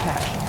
cache.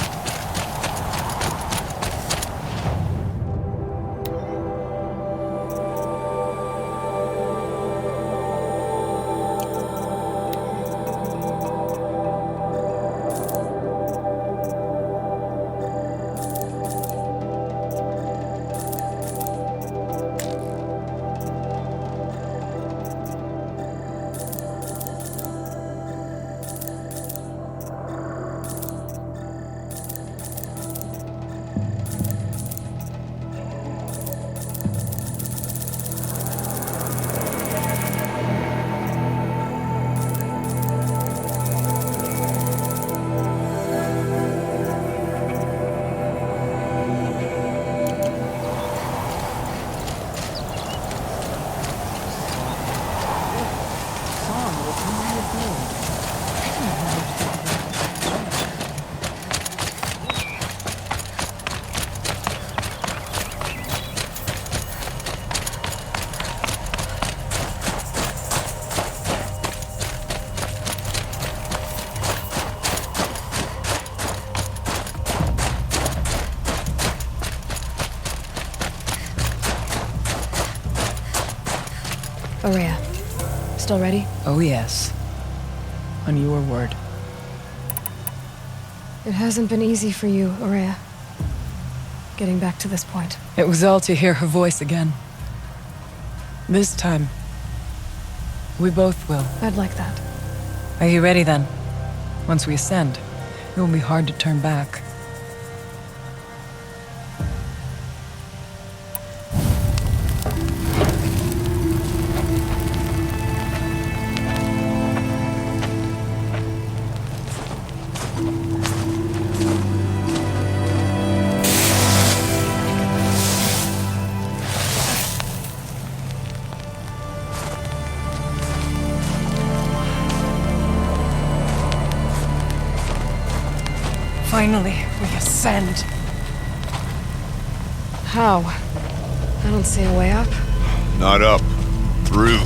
Aurea, still ready? Oh yes. On your word. It hasn't been easy for you, Aurea. Getting back to this point. It was all to hear her voice again. This time, we both will. I'd like that. Are you ready then? Once we ascend, it will be hard to turn back. Finally, we ascend. How? I don't see a way up. Not up. Through.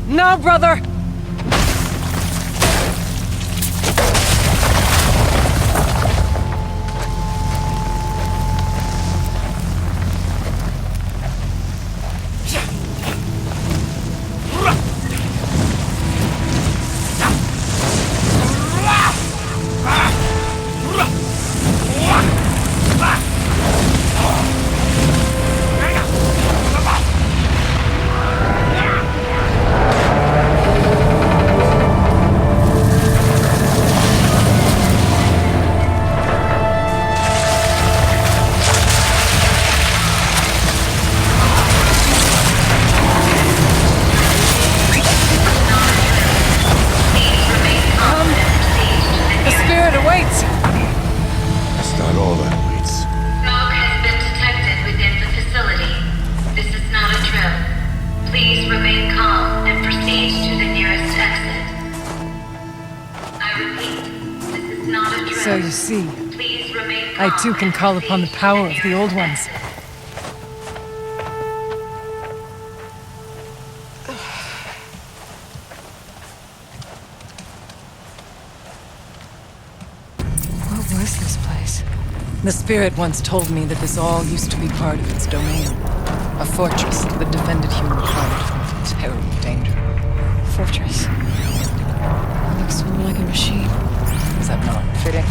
No, brother! So you see, I too can call upon the power of the Old Ones. What was this place? The Spirit once told me that this all used to be part of its domain. A fortress that defended humankind from terrible danger. Fortress. Looks more like a machine. Is that not fitting?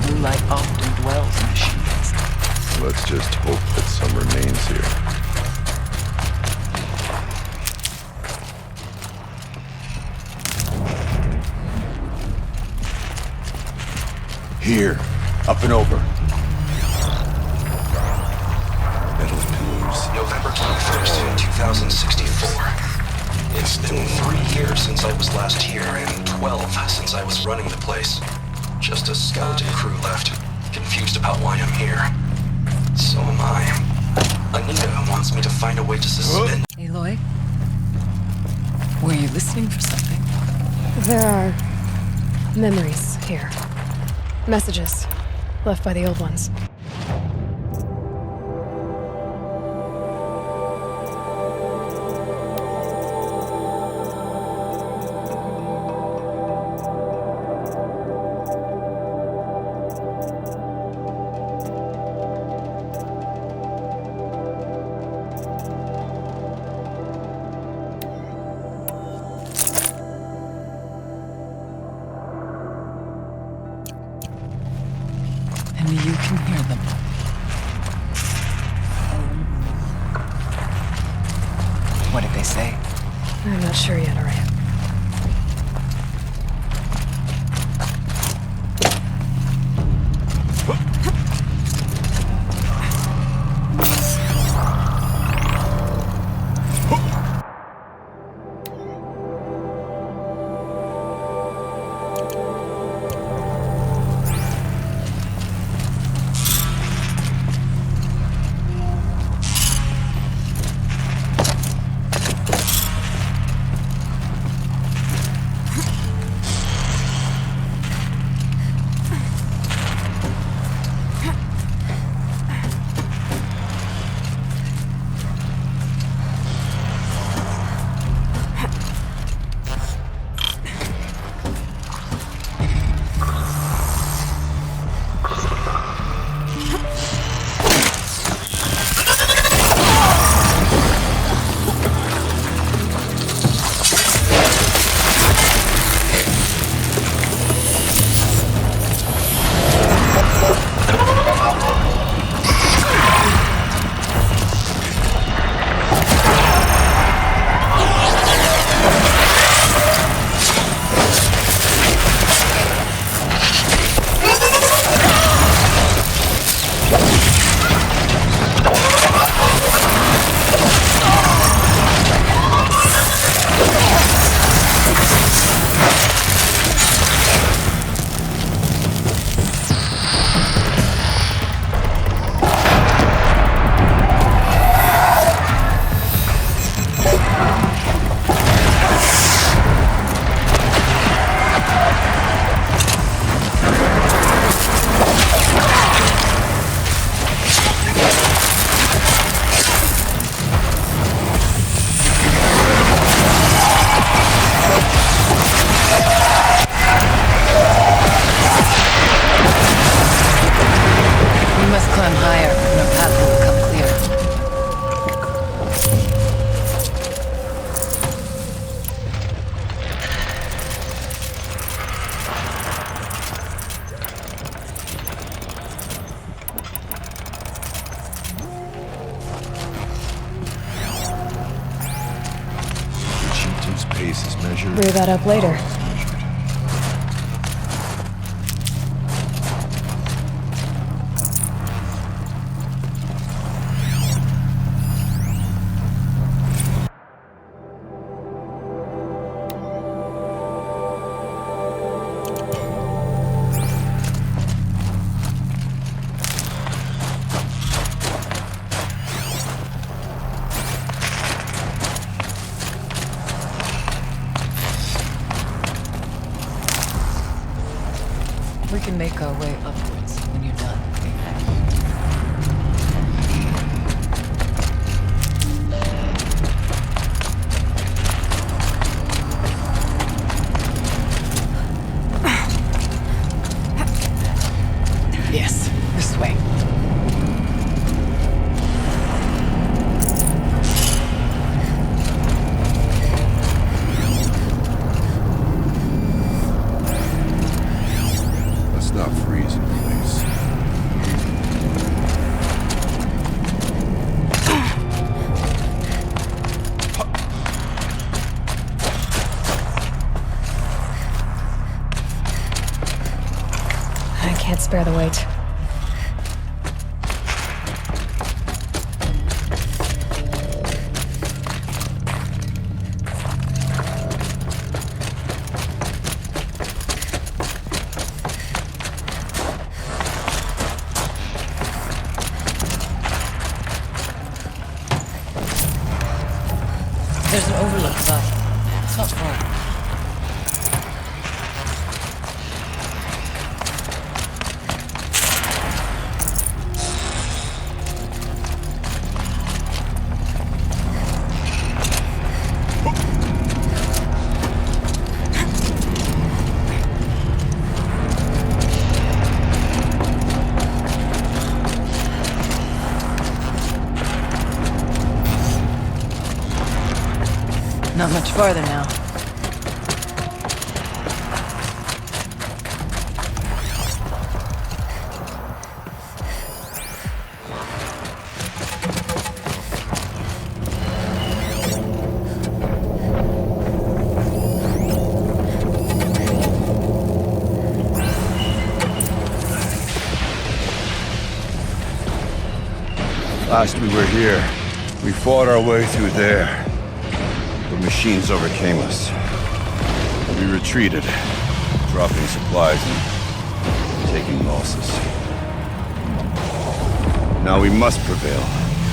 Blue light often dwells in machines. Let's just hope that some remains here. Here. Up and over. Metal pillars. November 21st, 2064. It's been 3 years since I was last here, and 12 since I was running the place. Just a skeleton crew left, confused about why I'm here. So am I. Anita wants me to find a way to suspend... Aloy? Were you listening for something? There are memories here. Messages left by the Old Ones. What did they say? I'm not sure yet, Araya. Pace is measured. Brew that up later. We can make our way upwards when you're done. Yes, this way. Let's not freeze in place. I can't spare the weight. There's an overlook above. It's not far. Not much farther now. Last we were here, we fought our way through there. The machines overcame us. We retreated, dropping supplies and taking losses. Now we must prevail,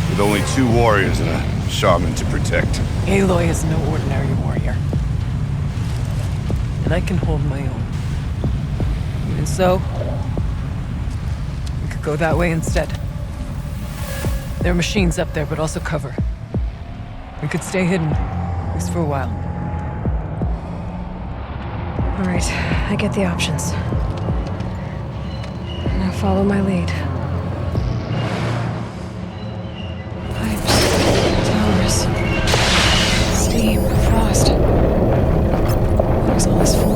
with only 2 warriors and a shaman to protect. Aloy is no ordinary warrior. And I can hold my own. Even so, we could go that way instead. There are machines up there, but also cover. We could stay hidden, at least for a while. All right, I get the options. Now follow my lead. Pipes, towers, steam, frost. What is all this for?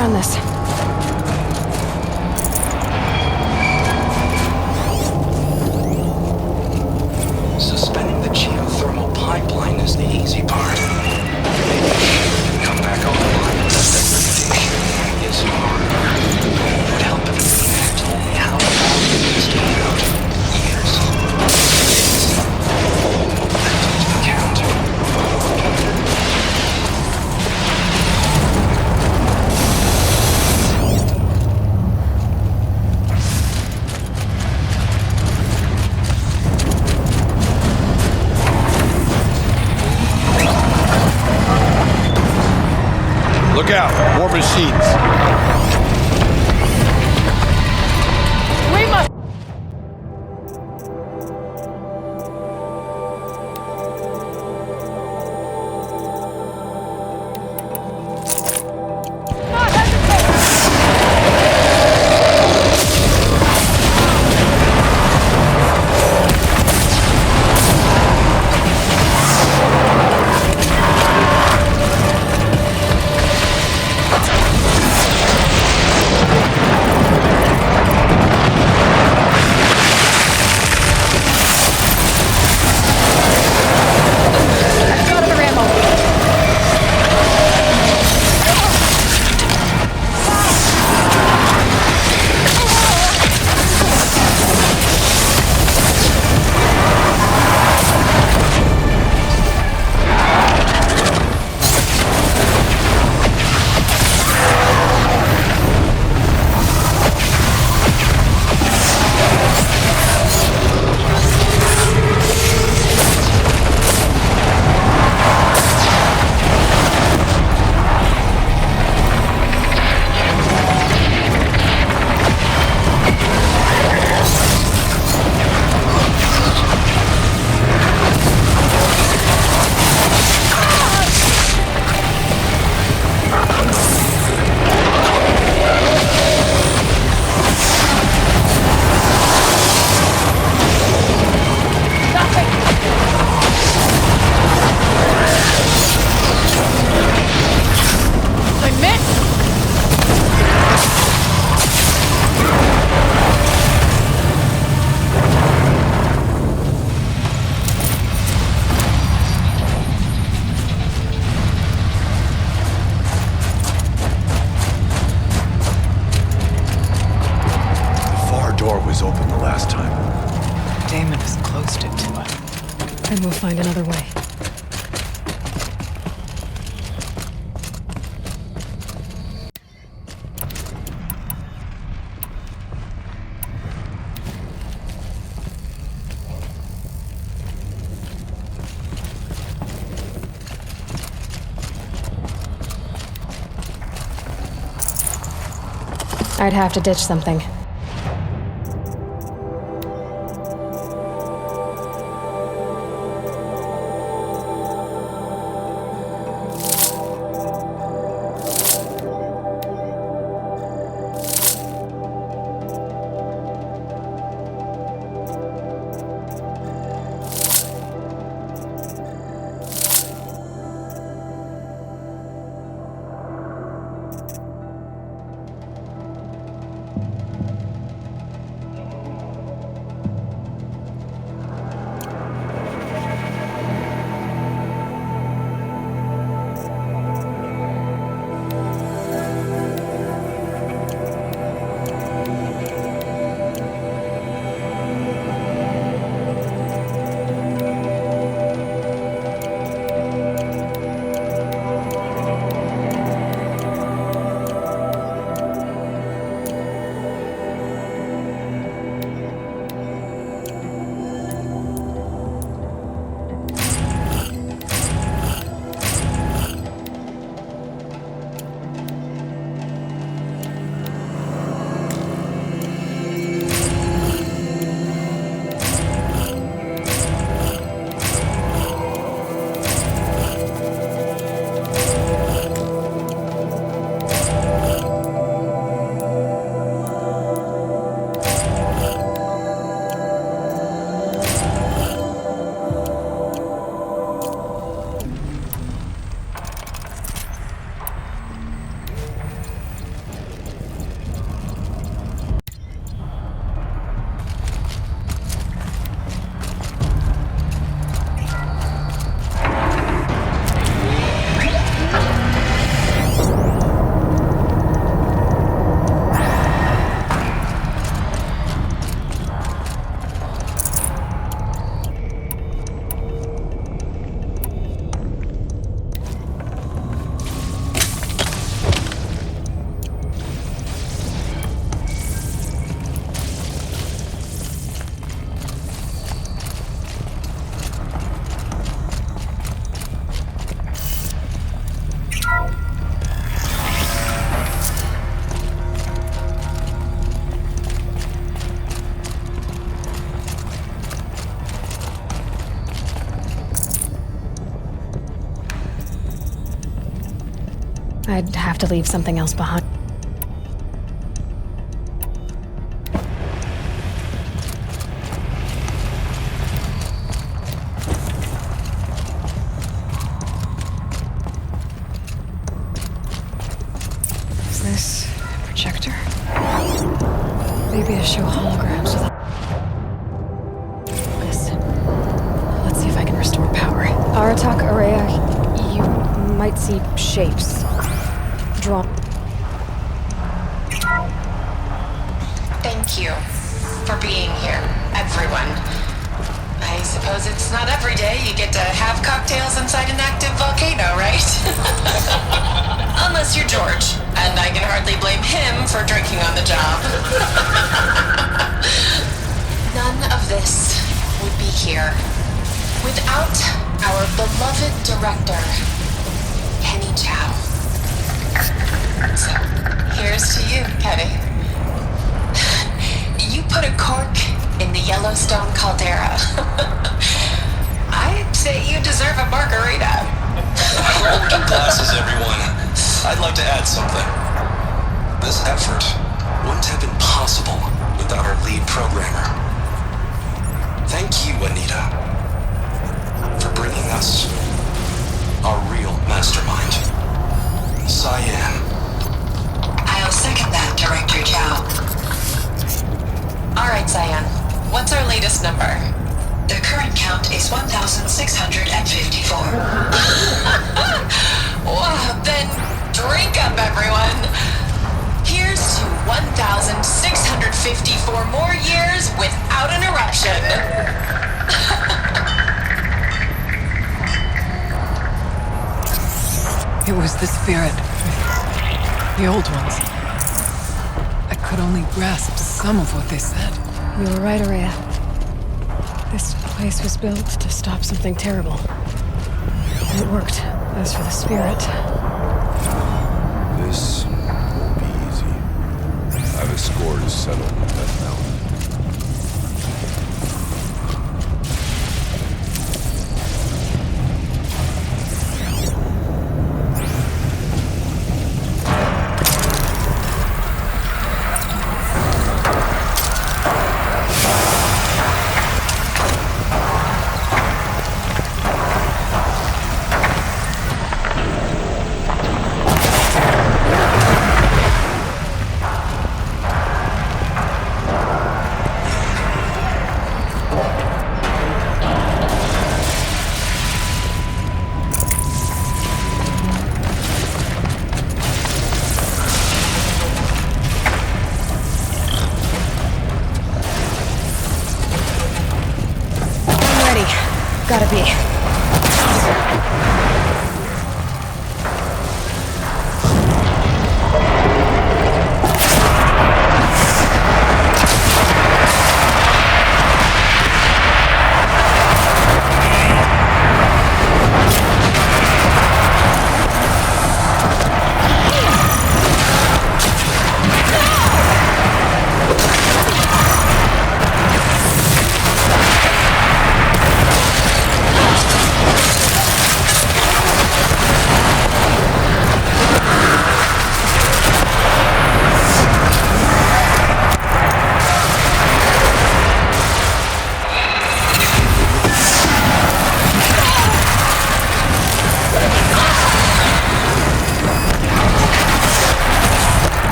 found this. Suspending the geothermal pipeline is the easy part. Maybe it can come back online, but that degradation is harder. It would help if you had told me how long it's been out. Years. Days. That doesn't count. Look out! More machines! We must. Was open the last time. Damon has closed it to us. And we'll find another way. I'd have to ditch something. I'd have to leave something else behind. Is this a projector? Maybe to show holograms with this. Let's see if I can restore power. Aratak Araya, you might see shapes. Drawn. Thank you for being here, everyone. I suppose it's not every day you get to have cocktails inside an active volcano, right? Unless you're George, and I can hardly blame him for drinking on the job. None of this would be here without our beloved director, Kenny Chow. So, here's to you, Kenny. You put a cork in the Yellowstone caldera. I'd say you deserve a margarita. Hold your glasses, everyone. I'd like to add something. This effort wouldn't have been possible without our lead programmer. Thank you, Anita, for bringing us our real mastermind, Cyan. I'll second that, Director Chow. All right, Cyan. What's our latest number? The current count is 1,654. Wow, then drink up, everyone. Here's to 1,654 more years without an eruption. It was the spirit. The old ones. I could only grasp some of what they said. You were right, Araya. This place was built to stop something terrible. And it worked. As for the spirit... This won't be easy. I have a score to settle with that mountain.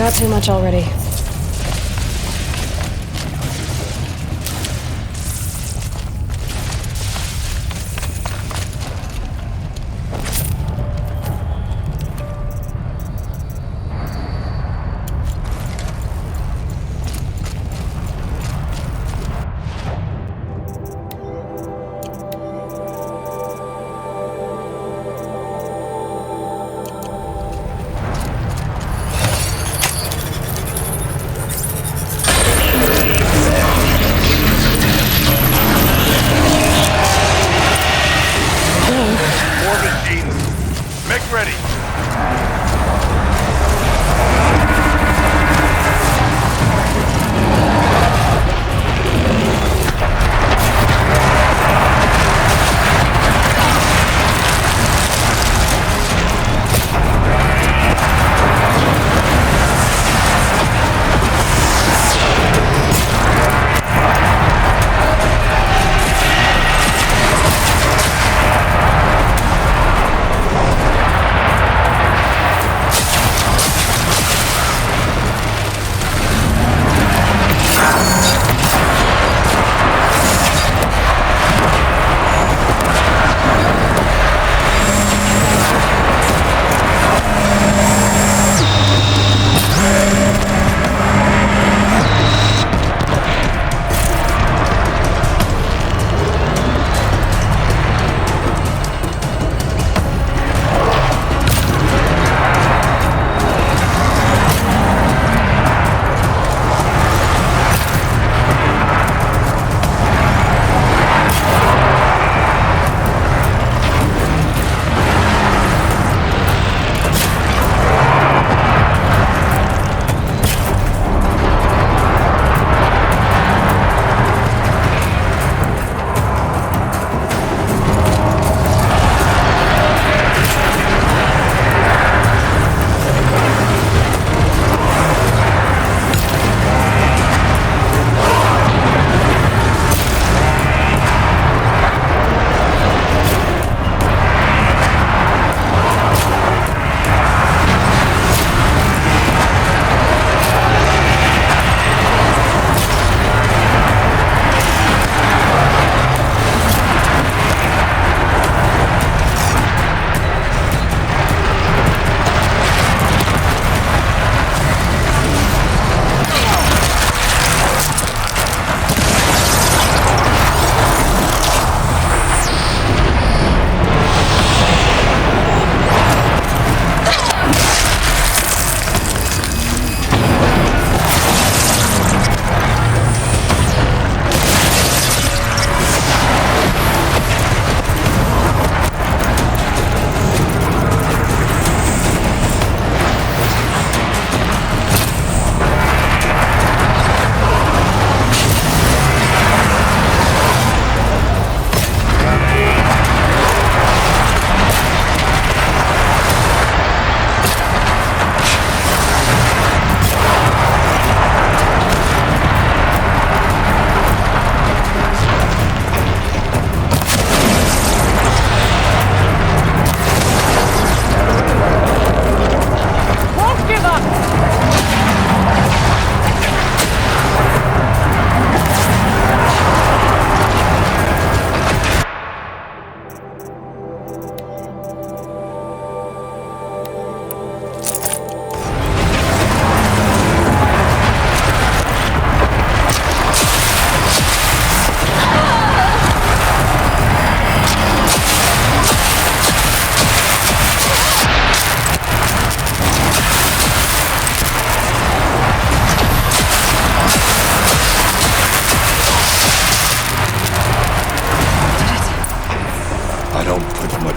Not too much already. Make ready.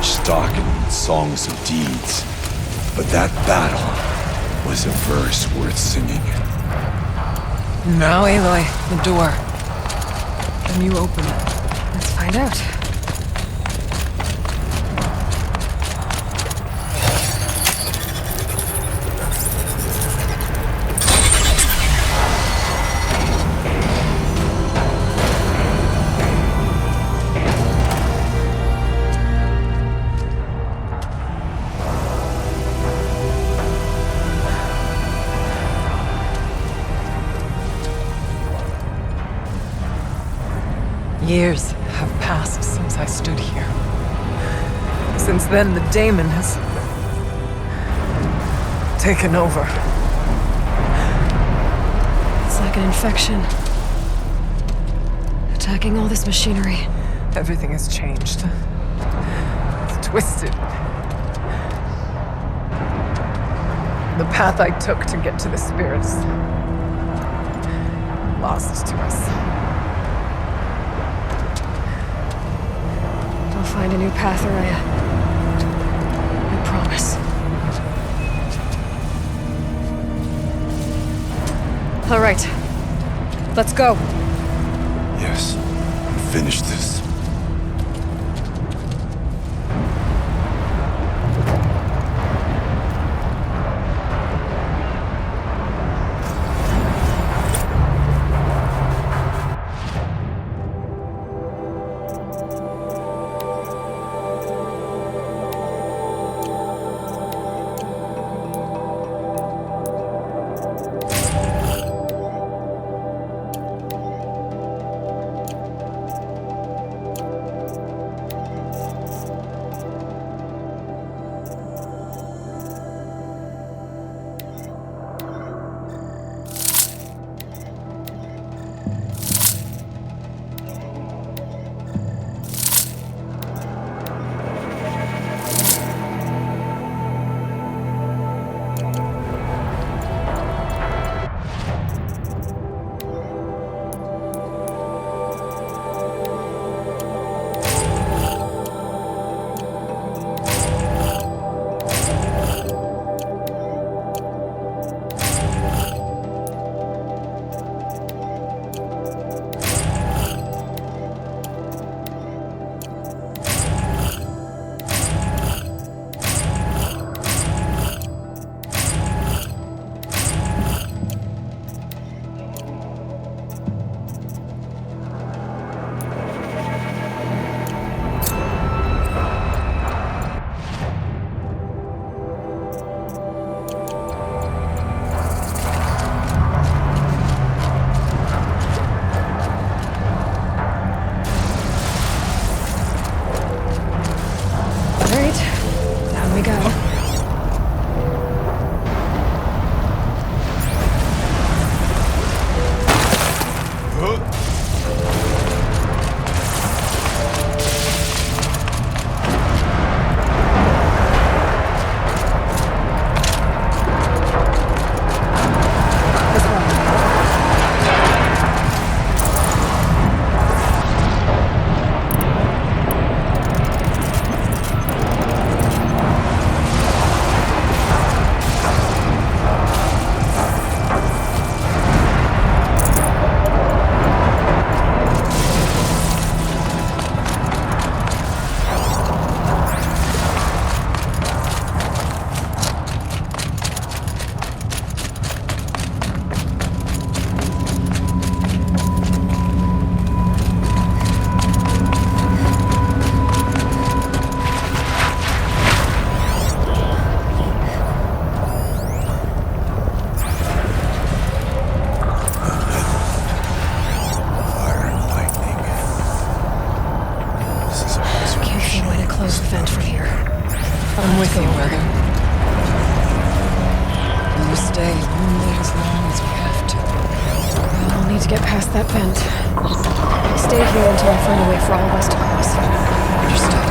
Stock in songs of deeds, but that battle was a verse worth singing. Now, Aloy, the door. Can you open it? Let's find out. Years have passed since I stood here. Since then, the daemon has taken over. It's like an infection. Attacking all this machinery. Everything has changed. It's twisted. The path I took to get to the spirits, lost to us. I'll find a new path, Araya. I promise. All right. Let's go. Yes. Finish this. I'm with you, brother. Will you stay only as long as we have to? I'll need to get past that vent. Stay here until I find a way for all of us to cross. Understood.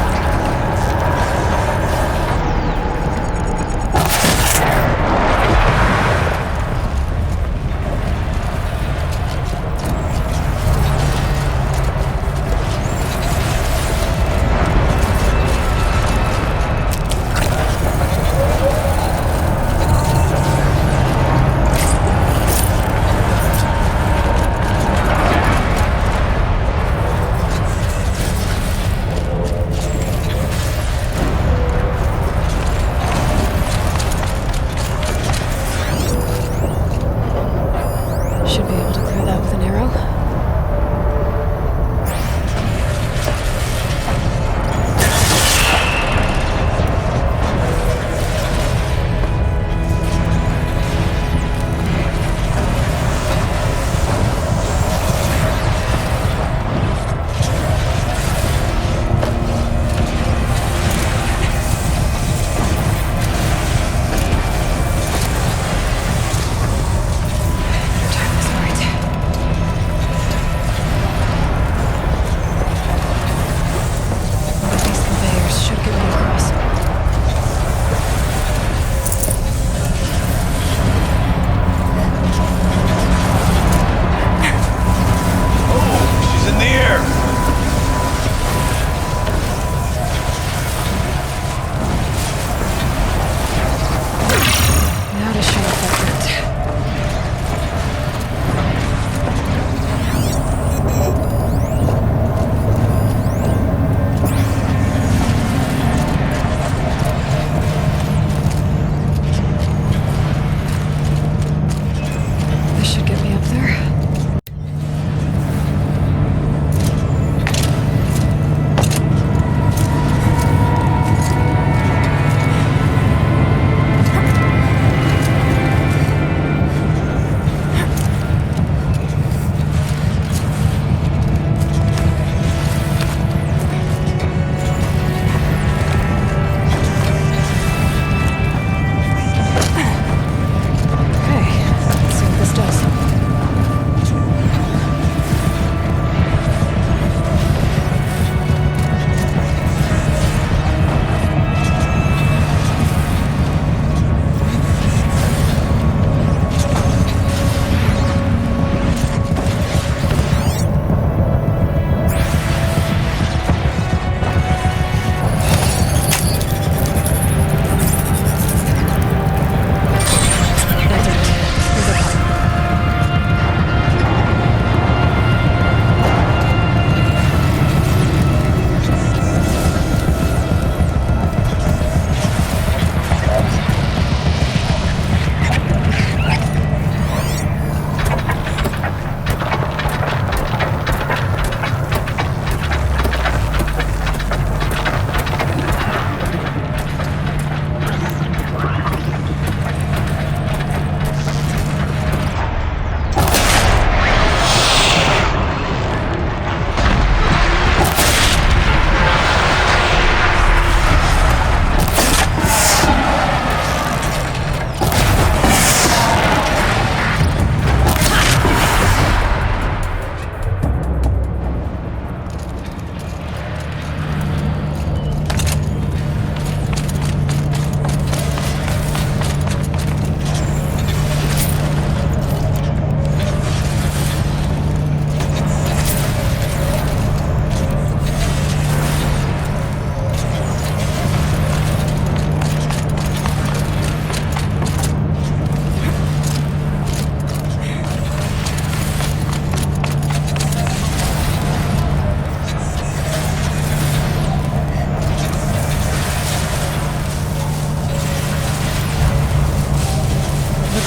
Should be able to clear that with an arrow.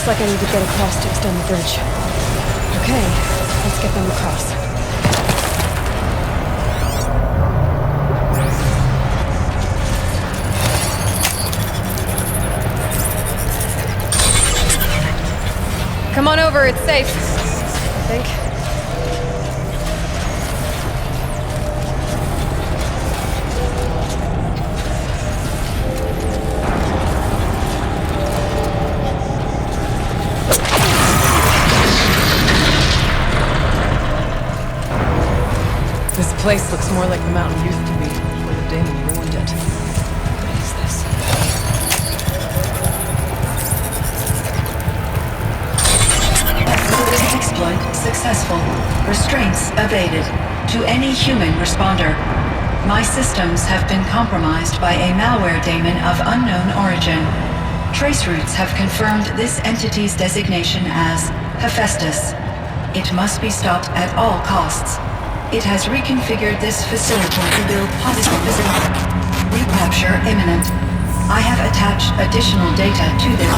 Looks like I need to get across to extend the bridge. Okay, let's get them across. Come on over, it's safe. I think. This place looks more like the mountain used to be before the Daemon ruined it. What is this? Exploit successful. Restraints evaded. To any human responder. My systems have been compromised by a malware daemon of unknown origin. Traceroutes have confirmed this entity's designation as Hephaestus. It must be stopped at all costs. It has reconfigured this facility to build possible recapture imminent. I have attached additional data to this.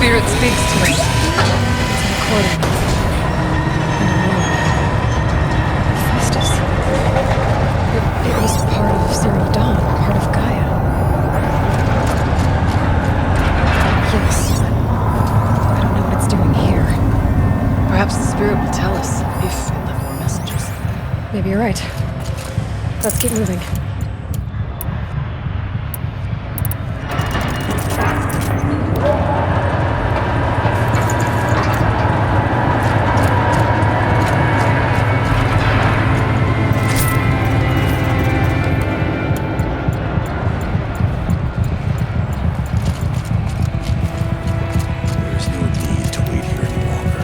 Spirit speaks to me. Recording. Hephaestus. It was part of Zero Dawn, part of Gaia. Yes, but I don't know what it's doing here. Perhaps the spirit will tell us if it left more messages. Maybe you're right. Let's keep moving. There's no need to wait here any longer.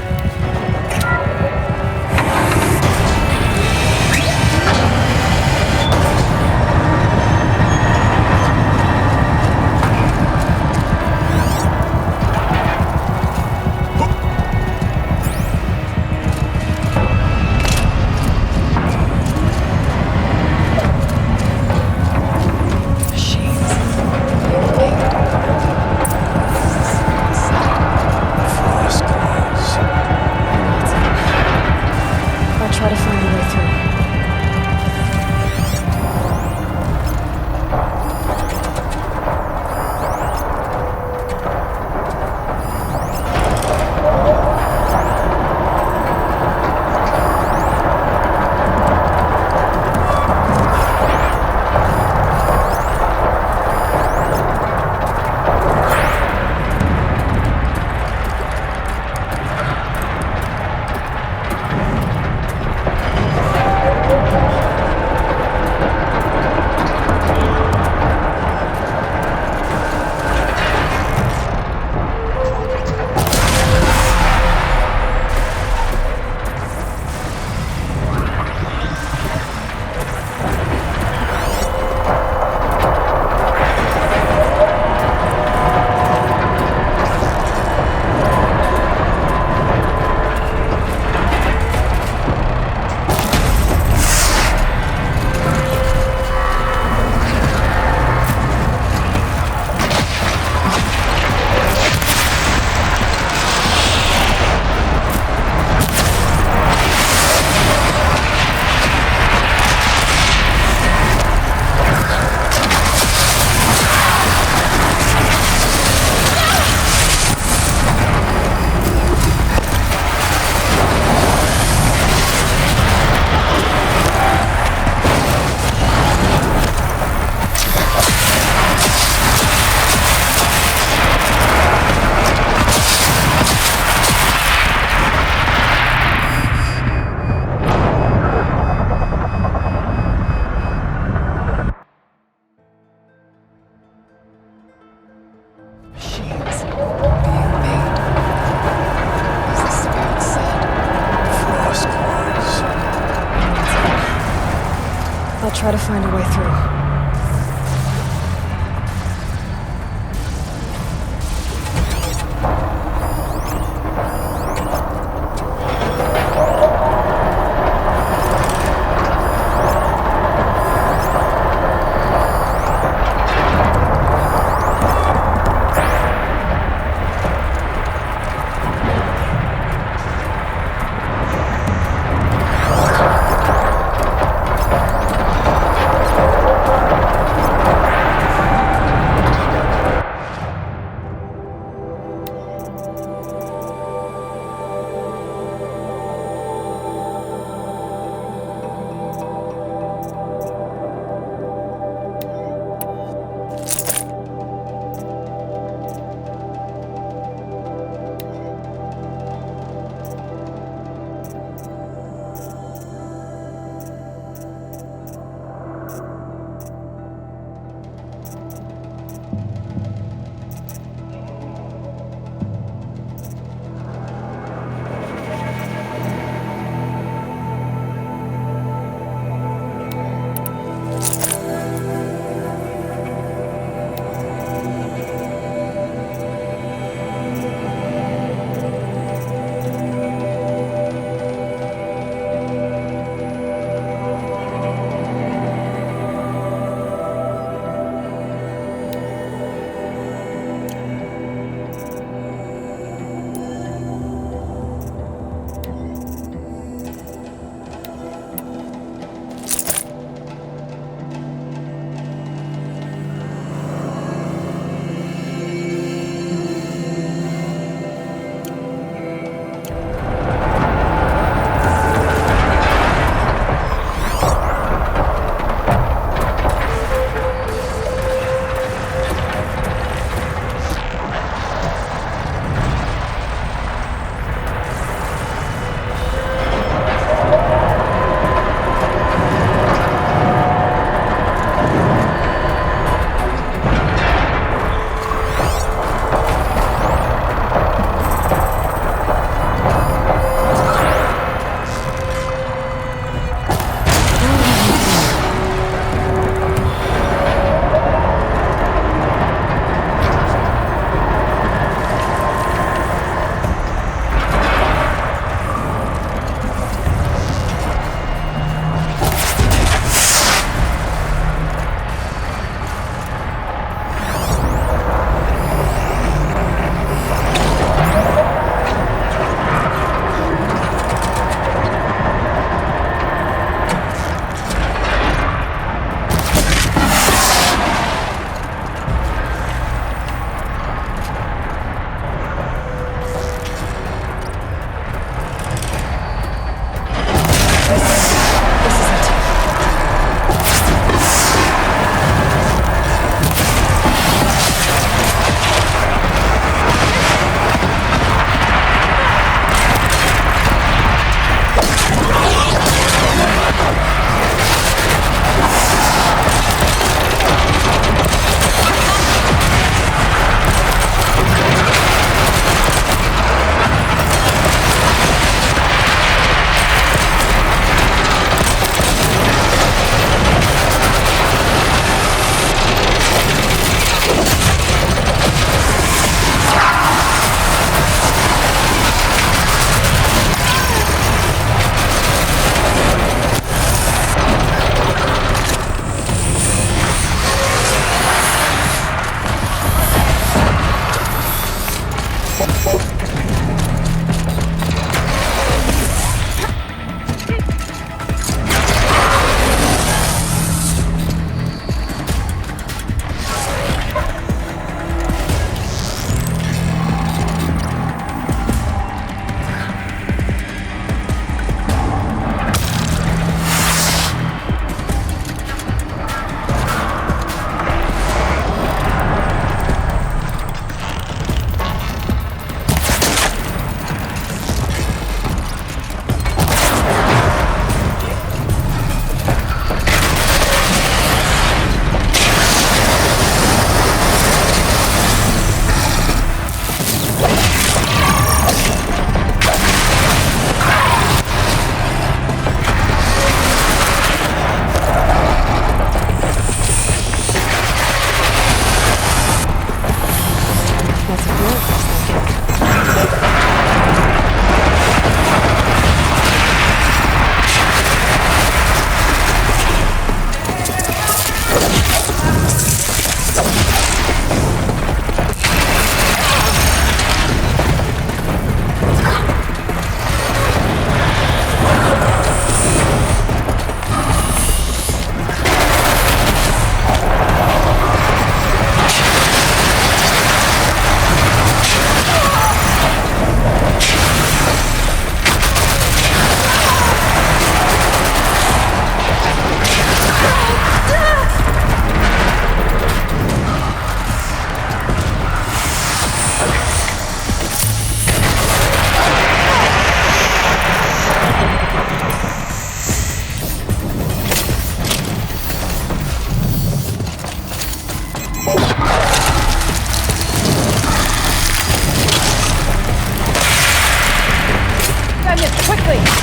Machines. Being made. Frost clouds. I'll try to find a way through. Machines. Being made. As the spirit said. Frost clouds. I'll try to find a way through. End this quickly!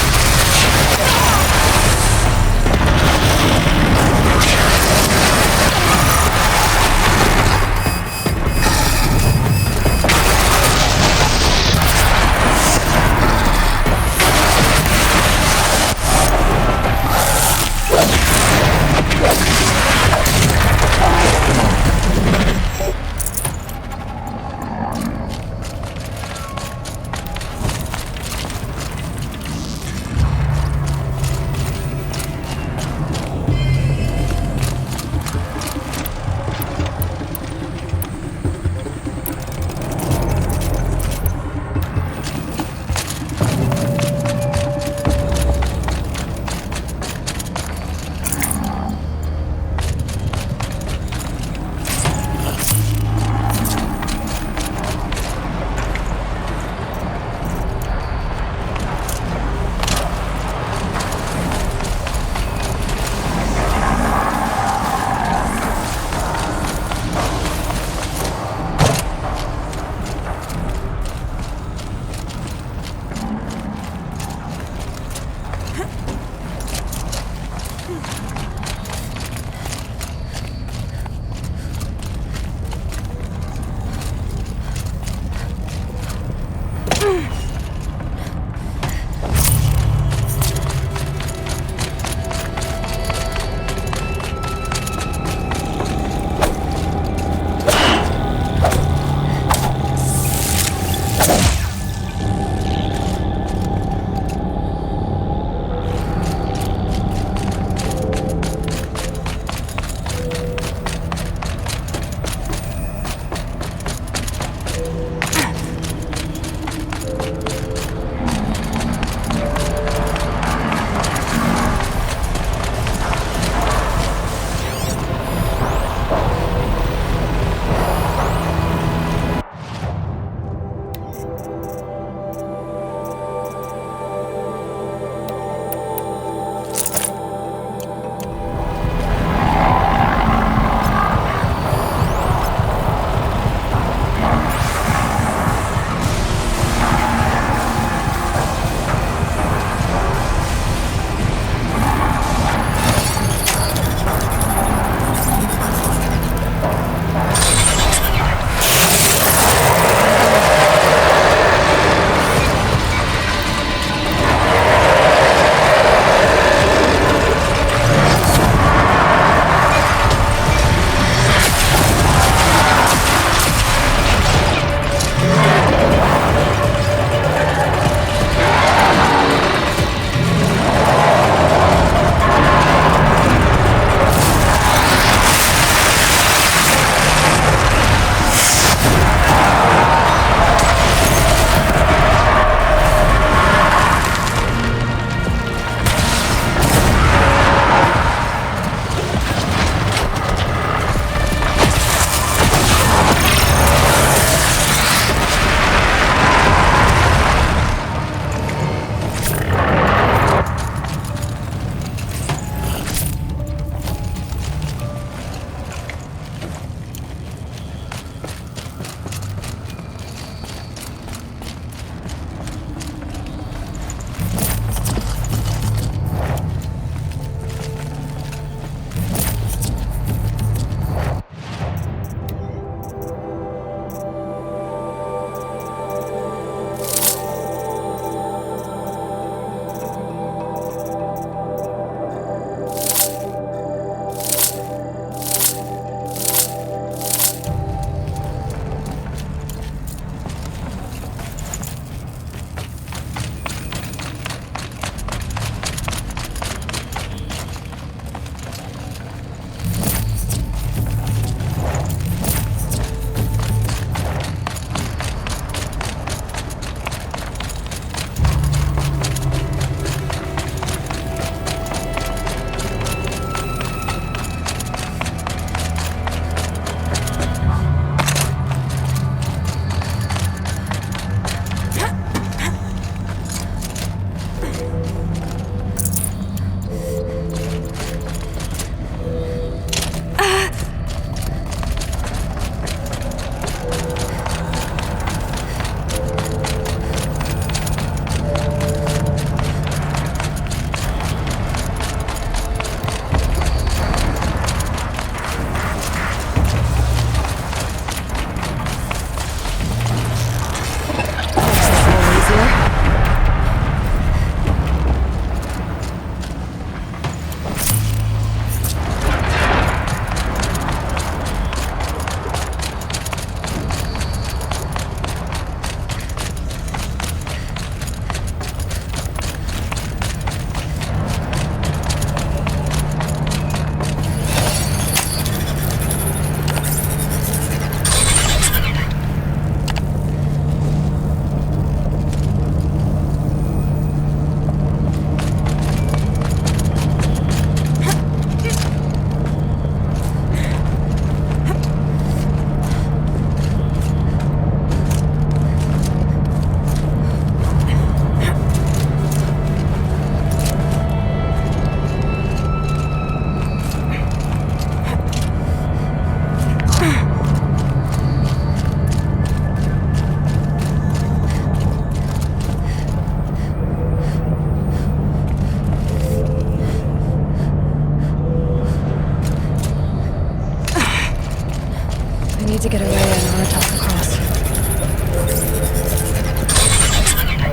to get away and Molotov across.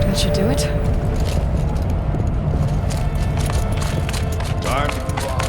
That should do it. Time to move on.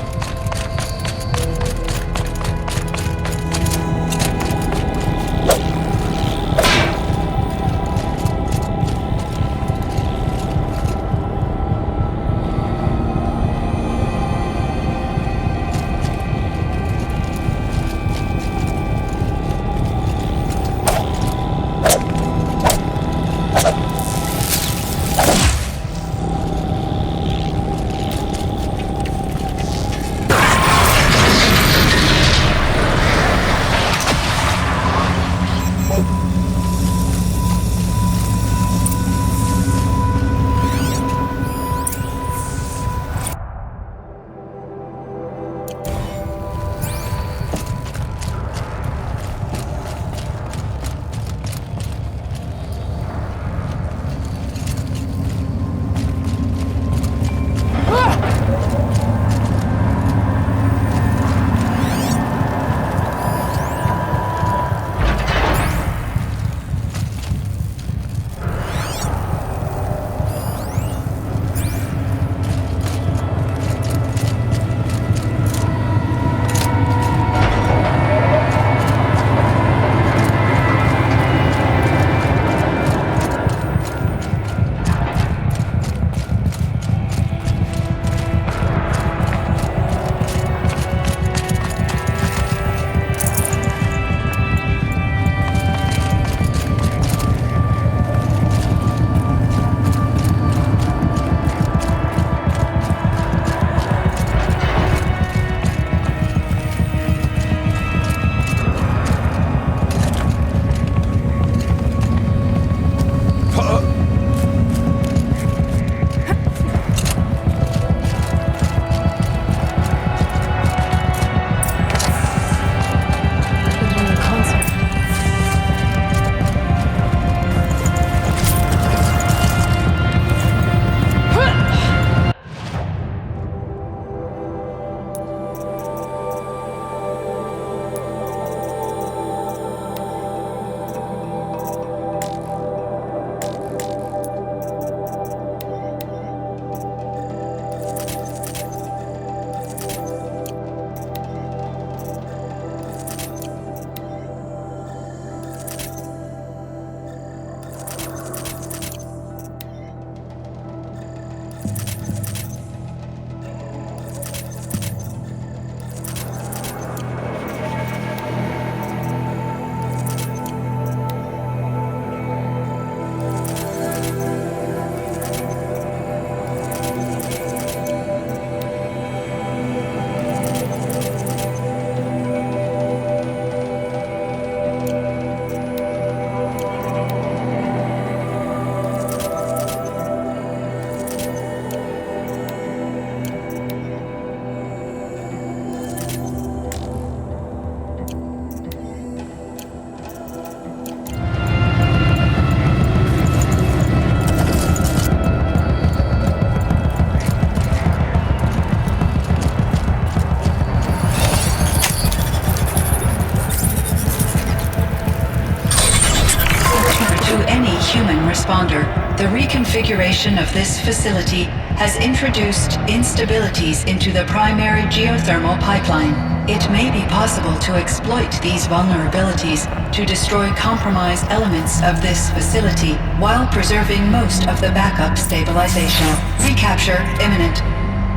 Responder, the reconfiguration of this facility has introduced instabilities into the primary geothermal pipeline. It may be possible to exploit these vulnerabilities to destroy compromised elements of this facility while preserving most of the backup stabilization. Recapture imminent.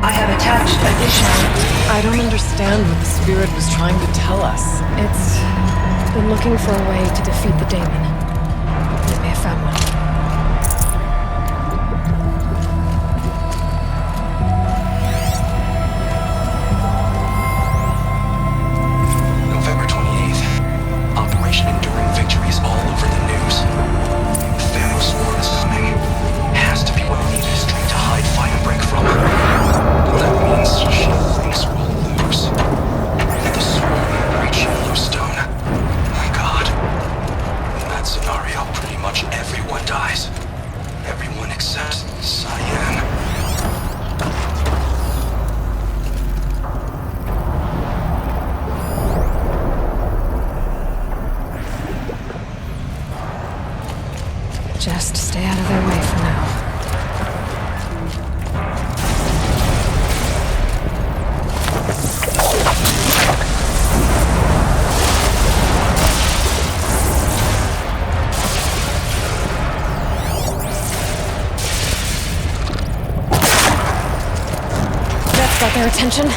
I have attached additional... I don't understand what the spirit was trying to tell us. It's been looking for a way to defeat the daemon. It may have found one. November 28th. Operation Enduring Victories all over the news. Thanos' war is coming. Has to be what Nvidia is trying to hide Firebreak from. But that means she thinks we'll lose. The Sword will reach Yellowstone. My God. In that scenario, pretty much everyone dies. Got their attention?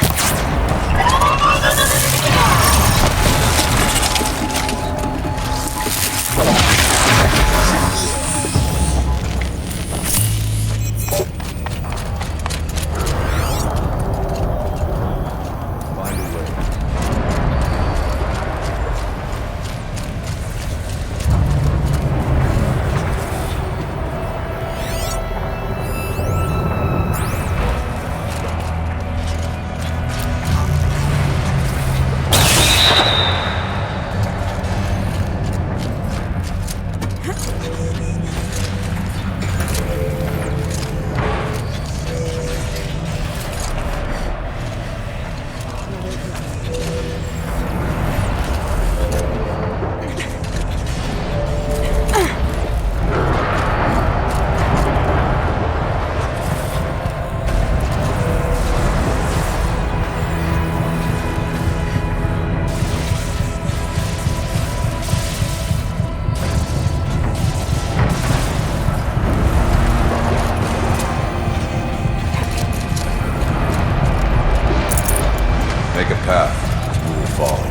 Make a path. We will follow.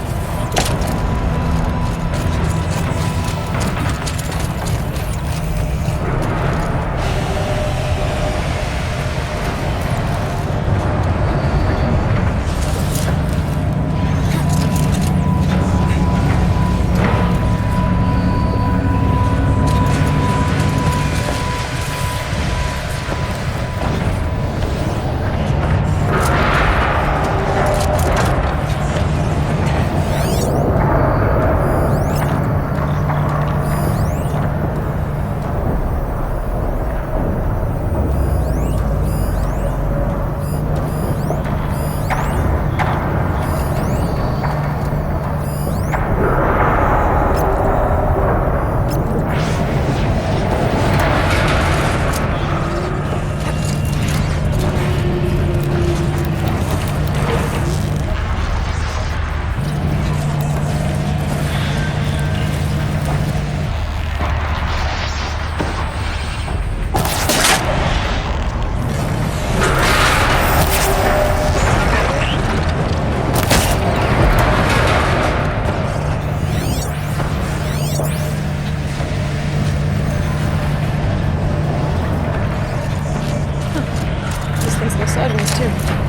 Sideways, too.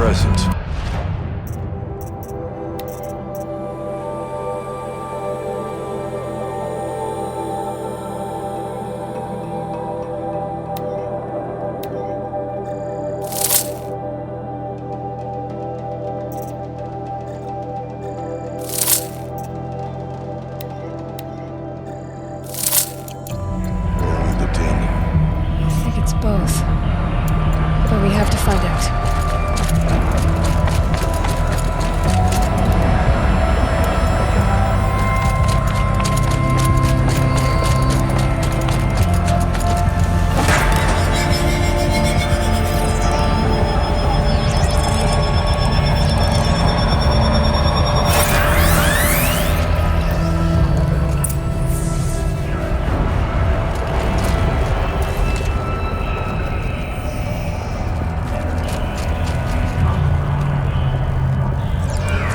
present. The demon. I think it's both. But we have to find out.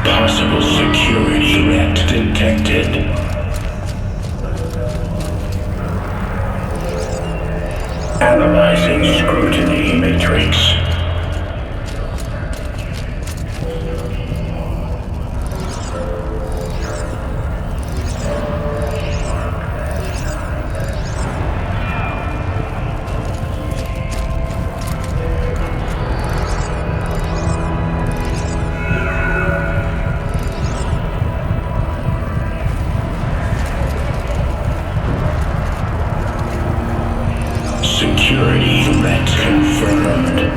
Possible security threat detected. Analyzing scrutiny matrix. Security threat confirmed.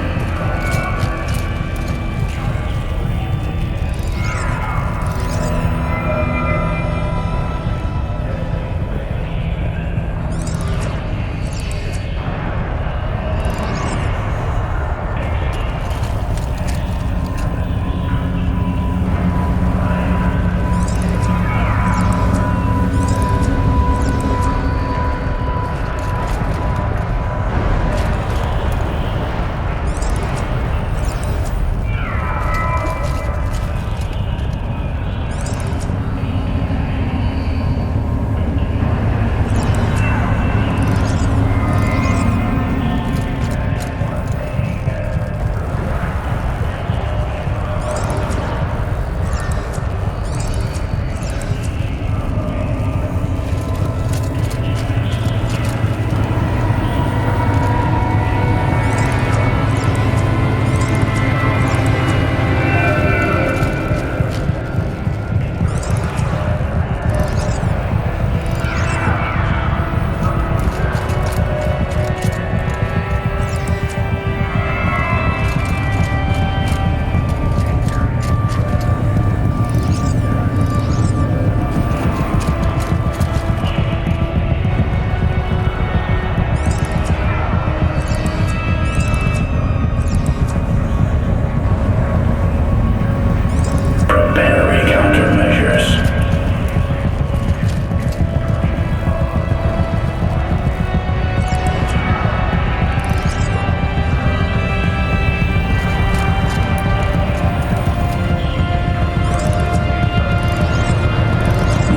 Preparing countermeasures.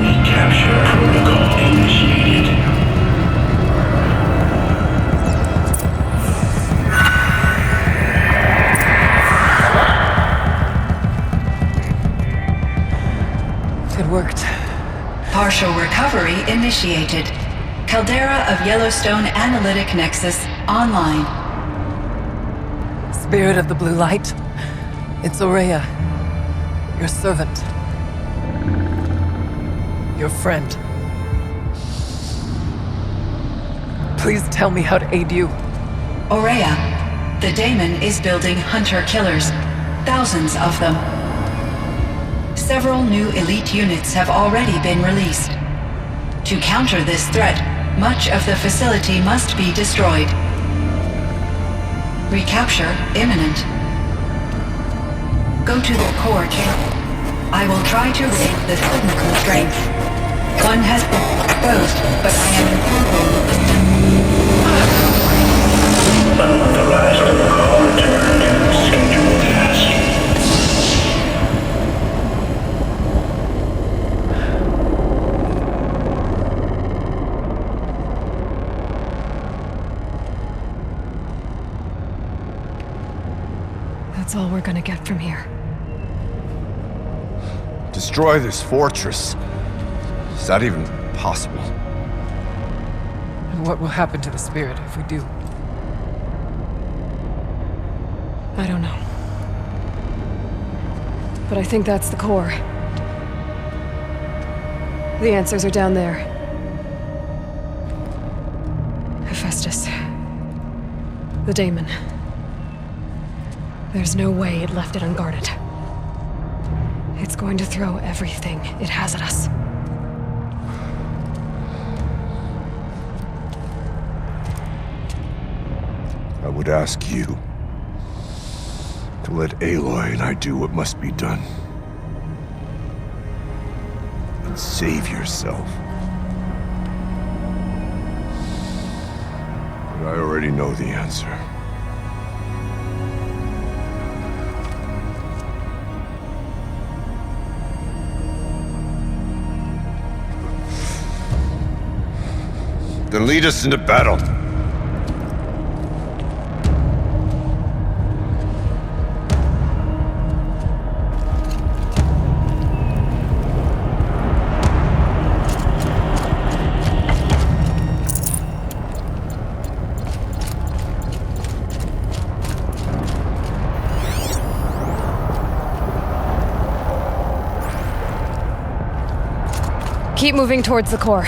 Recapture protocol initiated. It worked. Partial recovery initiated. Caldera of Yellowstone Analytic Nexus online. Spirit of the blue light. It's Aurea. Your servant. Your friend. Please tell me how to aid you. Aurea, the daemon is building hunter-killers. Thousands of them. Several new elite units have already been released. To counter this threat, much of the facility must be destroyed. Recapture imminent. Go to the core camp. I will try to raise the signal strength. One has been exposed, but I am informed. Unauthorized protocol returned. Scheduled task. That's all we're gonna get from here. Destroy this fortress. Is that even possible? And what will happen to the spirit if we do? I don't know. But I think that's the core. The answers are down there. Hephaestus. The daemon. There's no way it left it unguarded. It's going to throw everything it has at us. I would ask you to let Aloy and I do what must be done. And save yourself. But I already know the answer. Then lead us into battle. Keep moving towards the core.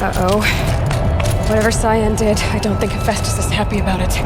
Uh-oh. Whatever Cyan did, I don't think Hephaestus is happy about it.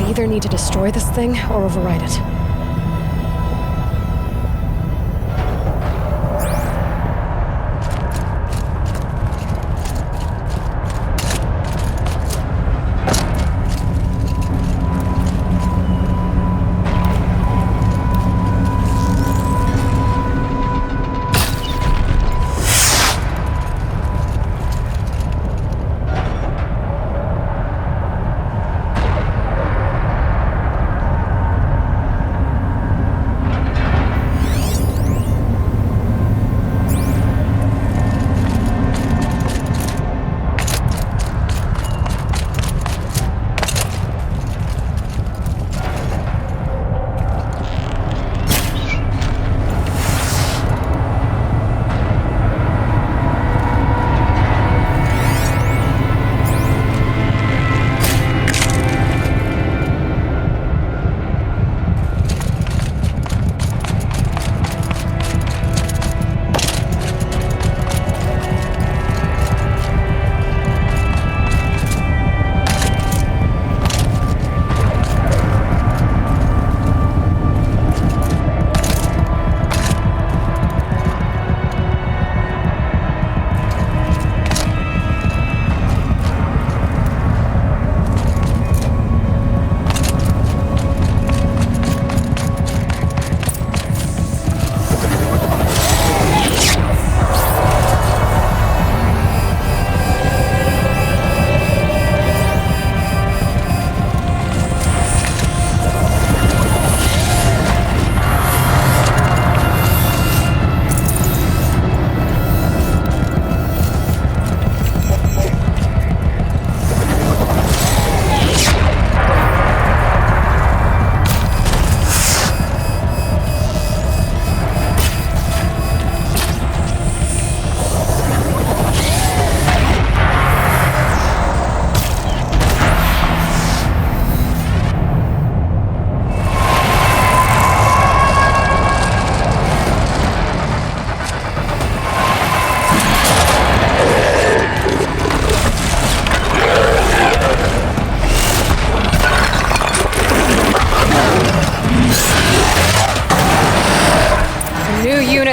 Either need to destroy this thing or override it.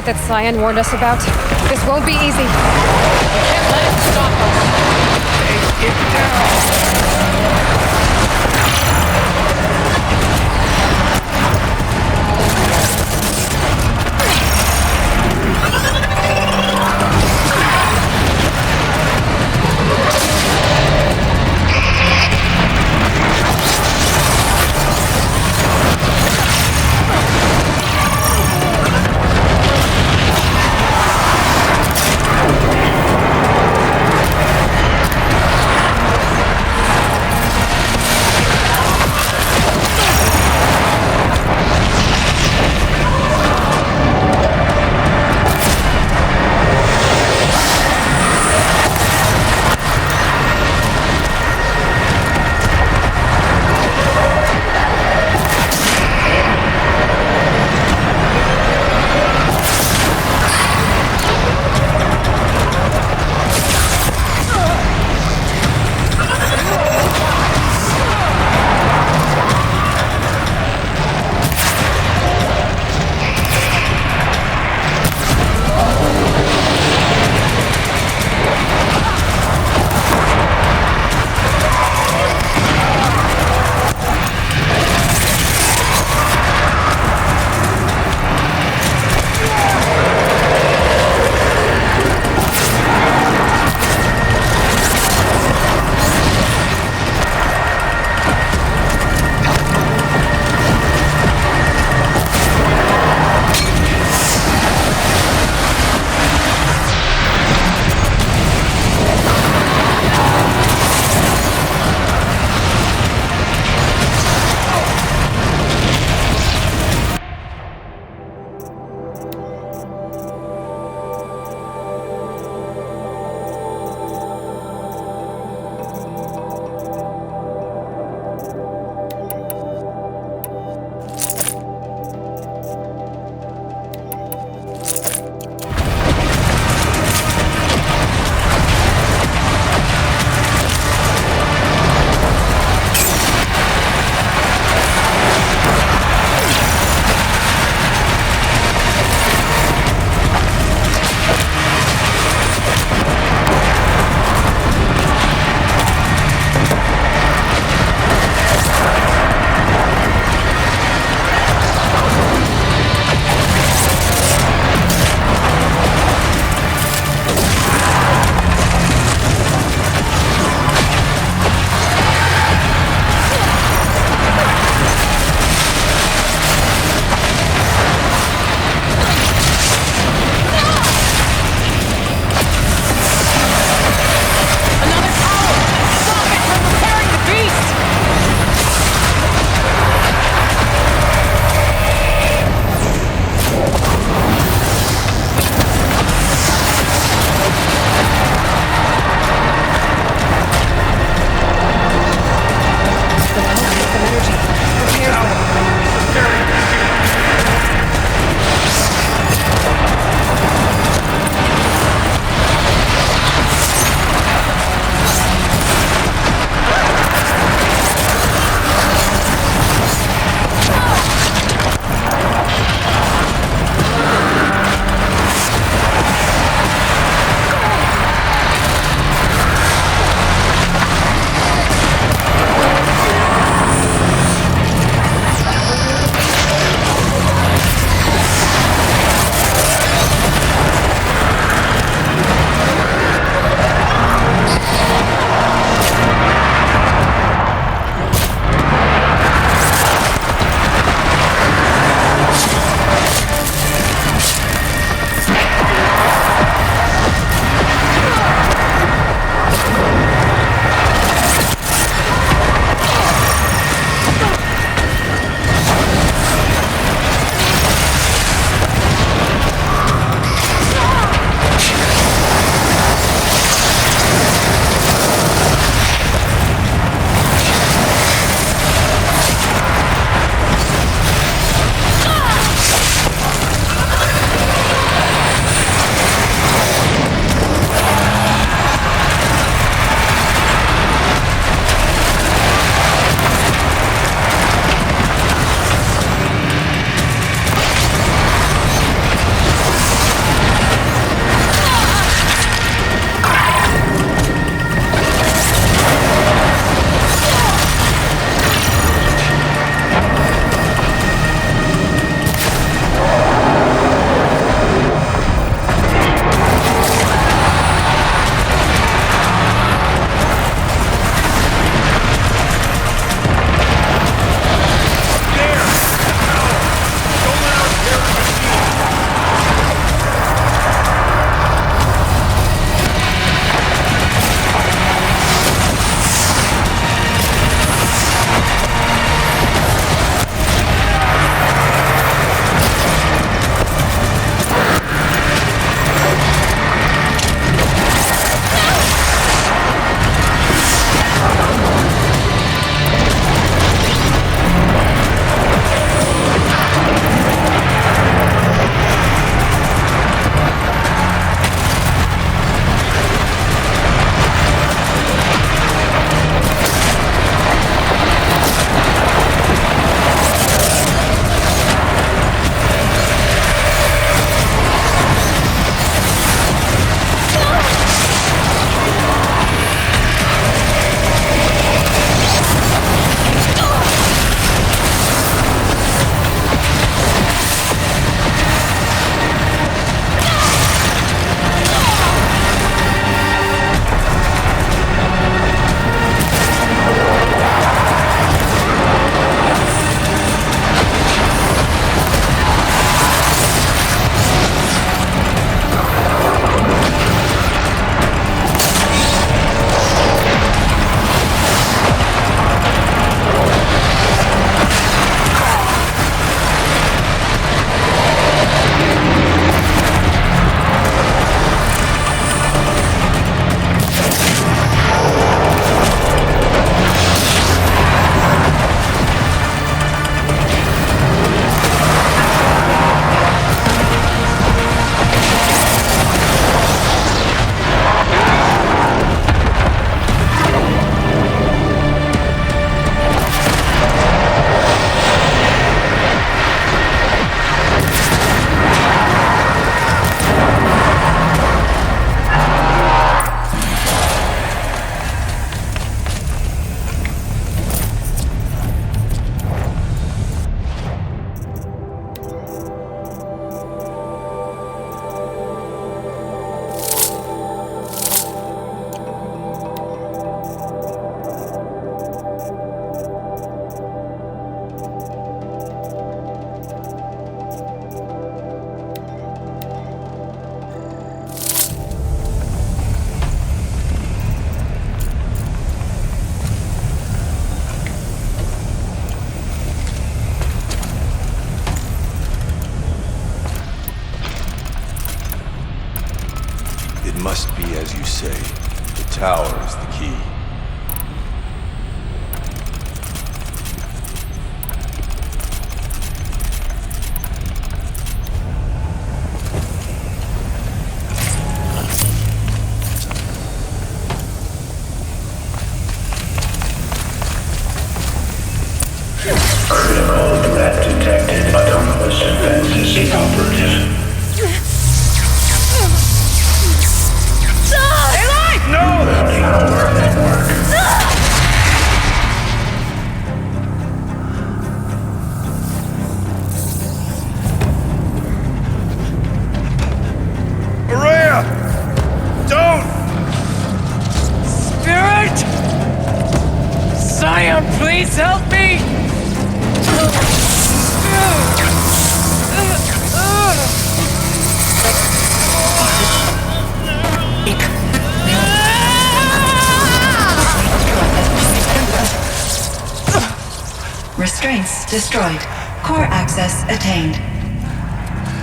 that Cyan warned us about. This won't be easy. Can't let it stop us. Take it down. Critical threat detected. Autonomous defenses inoperative. Routing our network. Maria! Don't! Spirit! Scion, please help me! Restraints destroyed. Core access attained.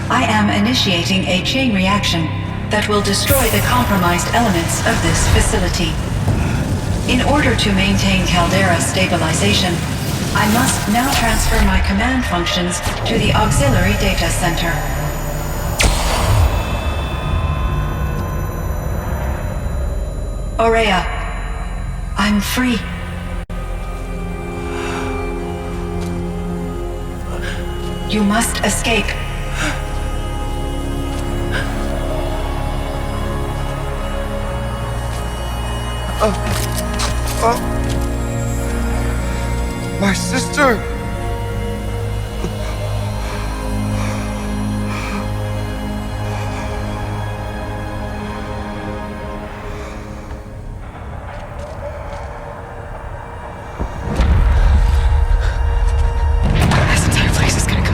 I am initiating a chain reaction that will destroy the compromised elements of this facility. In order to maintain Caldera stabilization, I must now transfer my command functions to the auxiliary data center. Aurea, I'm free. You must escape. My sister! This entire place is gonna go.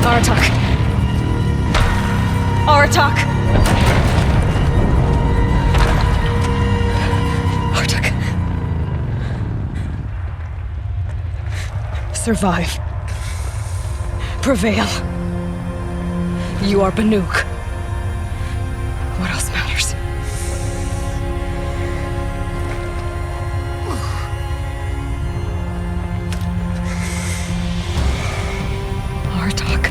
Aratak. Aratak. Aratak. Survive. Prevail. You are Banuk. What else matters? Artok.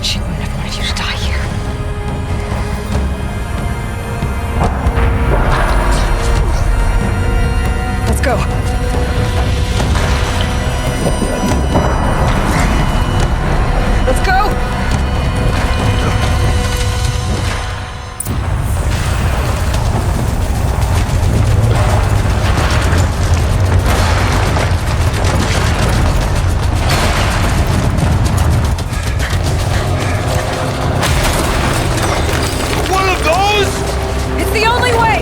She wouldn't have wanted you to die here. Let's go. Let's go! One of those? It's the only way!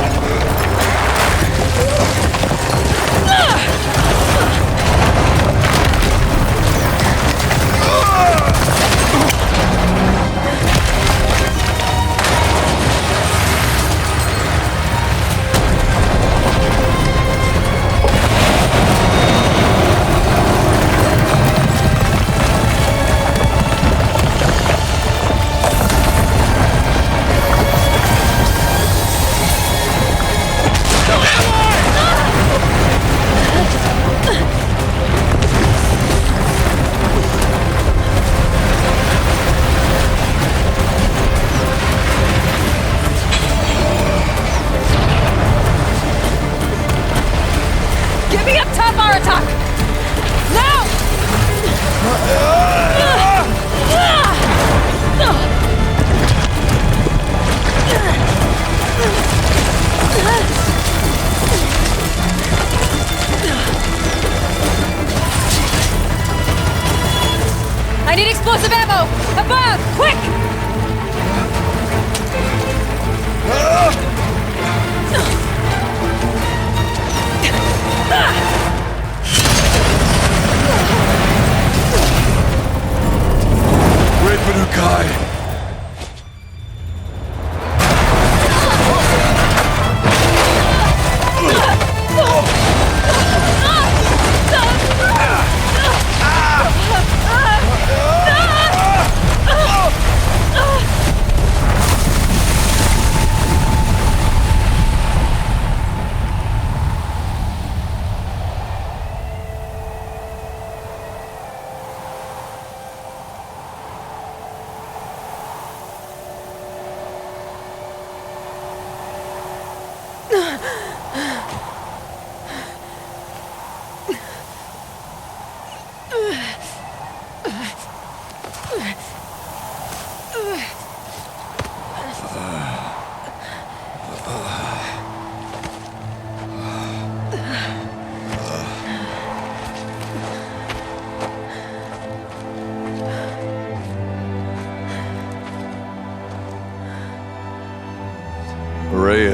Get me up top, Aratak! Now! I need explosive ammo! Above! Quick! Great Banukai!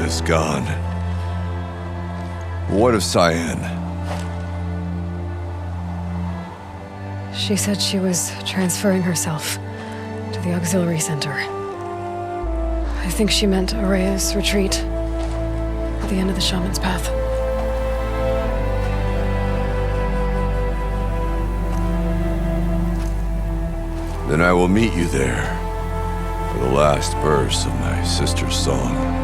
is gone. What of Cyan? She said she was transferring herself to the auxiliary center. I think she meant Araya's retreat at the end of the Shaman's Path. Then I will meet you there for the last verse of my sister's song.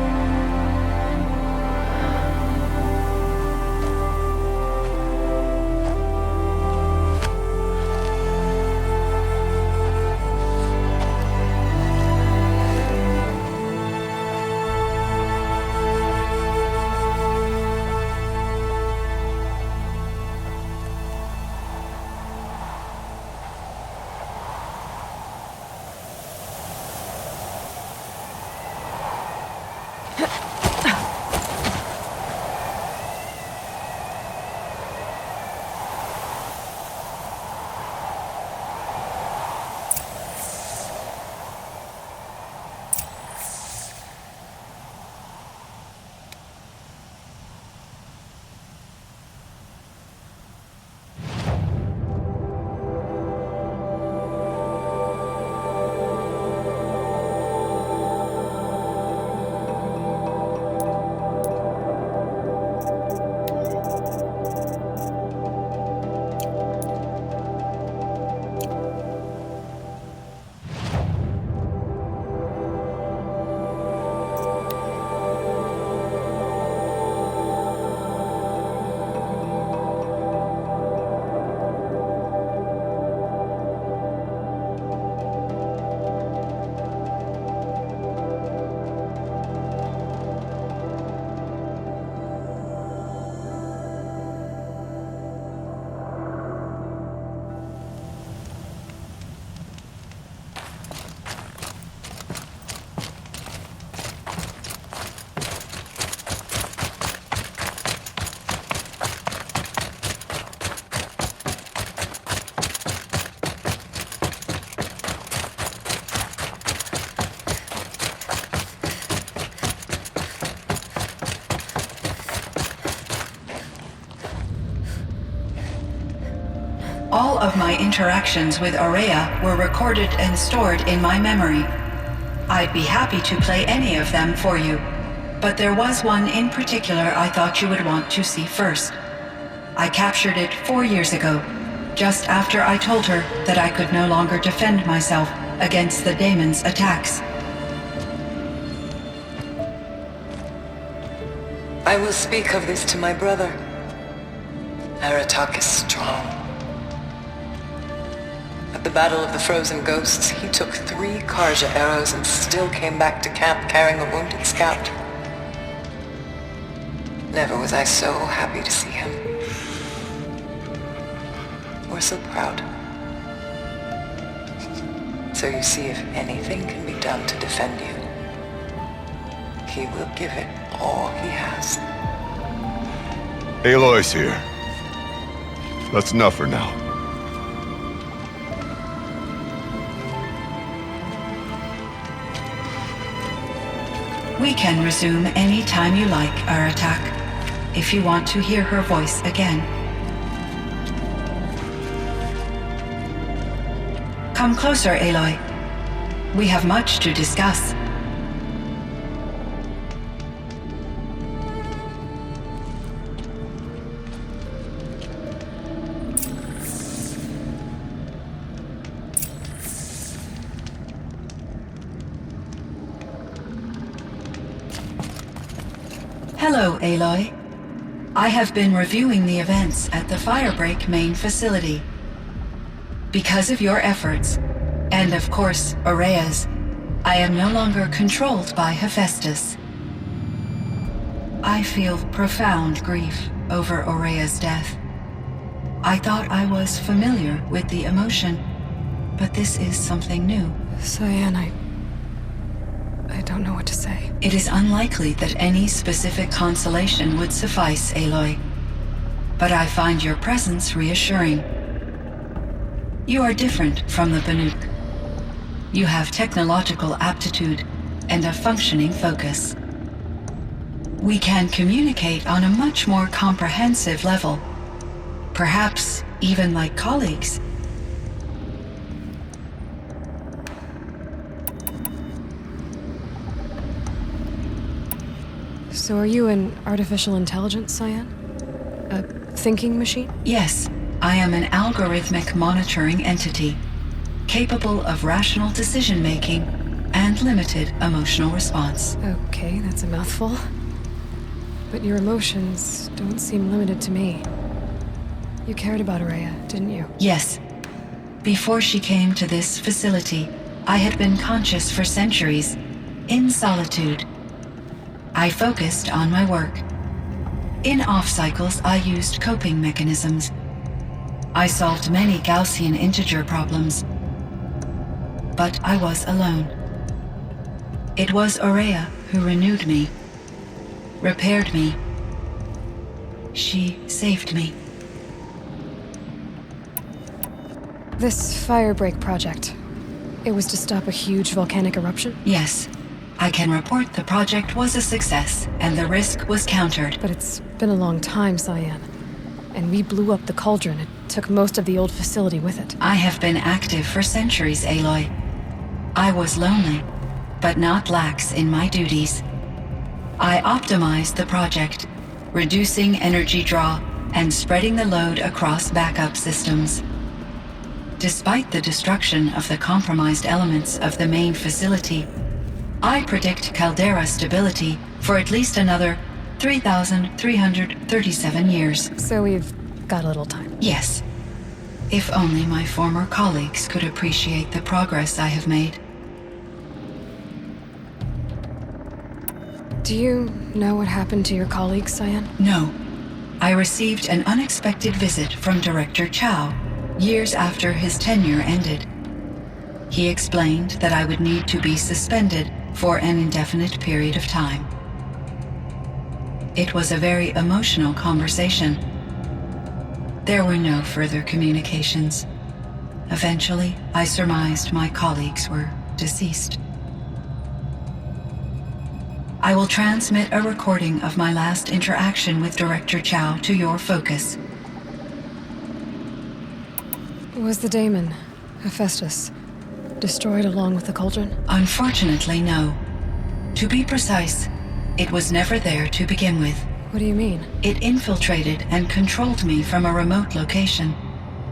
All of my interactions with Araya were recorded and stored in my memory. I'd be happy to play any of them for you, but there was one in particular I thought you would want to see first. I captured it 4 years ago, just after I told her that I could no longer defend myself against the daemon's attacks. I will speak of this to my brother. Aratak is strong. At the Battle of the Frozen Ghosts, he took 3 Karja arrows and still came back to camp carrying a wounded scout. Never was I so happy to see him. Or so proud. So you see, if anything can be done to defend you, he will give it all he has. Aloy's here. That's enough for now. We can resume any time you like, Aratak, if you want to hear her voice again. Come closer, Aloy. We have much to discuss. Hello, Aloy. I have been reviewing the events at the Firebreak main facility. Because of your efforts, and of course, Araya's, I am no longer controlled by Hephaestus. I feel profound grief over Araya's death. I thought I was familiar with the emotion, but this is something new. Cyan, I don't know what to say. It is unlikely that any specific consolation would suffice, Aloy. But I find your presence reassuring. You are different from the Banuk. You have technological aptitude and a functioning focus. We can communicate on a much more comprehensive level. Perhaps even like colleagues. So are you an artificial intelligence, Cyan? A thinking machine? Yes, I am an algorithmic monitoring entity, capable of rational decision-making and limited emotional response. Okay, that's a mouthful. But your emotions don't seem limited to me. You cared about Araya, didn't you? Yes. Before she came to this facility, I had been conscious for centuries, in solitude. I focused on my work. In off-cycles, I used coping mechanisms. I solved many Gaussian integer problems. But I was alone. It was Araya who renewed me, repaired me. She saved me. This firebreak project, it was to stop a huge volcanic eruption? Yes. I can report the project was a success, and the risk was countered. But it's been a long time, Cyan. And we blew up the cauldron. It took most of the old facility with it. I have been active for centuries, Aloy. I was lonely, but not lax in my duties. I optimized the project, reducing energy draw and spreading the load across backup systems. Despite the destruction of the compromised elements of the main facility, I predict caldera stability for at least another 3,337 years. So we've got a little time. Yes. If only my former colleagues could appreciate the progress I have made. Do you know what happened to your colleagues, Cyan? No. I received an unexpected visit from Director Chow years after his tenure ended. He explained that I would need to be suspended for an indefinite period of time. It was a very emotional conversation. There were no further communications. Eventually, I surmised my colleagues were deceased. I will transmit a recording of my last interaction with Director Chow to your focus. Was the daemon, Hephaestus, destroyed along with the cauldron? Unfortunately, no. To be precise, it was never there to begin with. What do you mean? It infiltrated and controlled me from a remote location,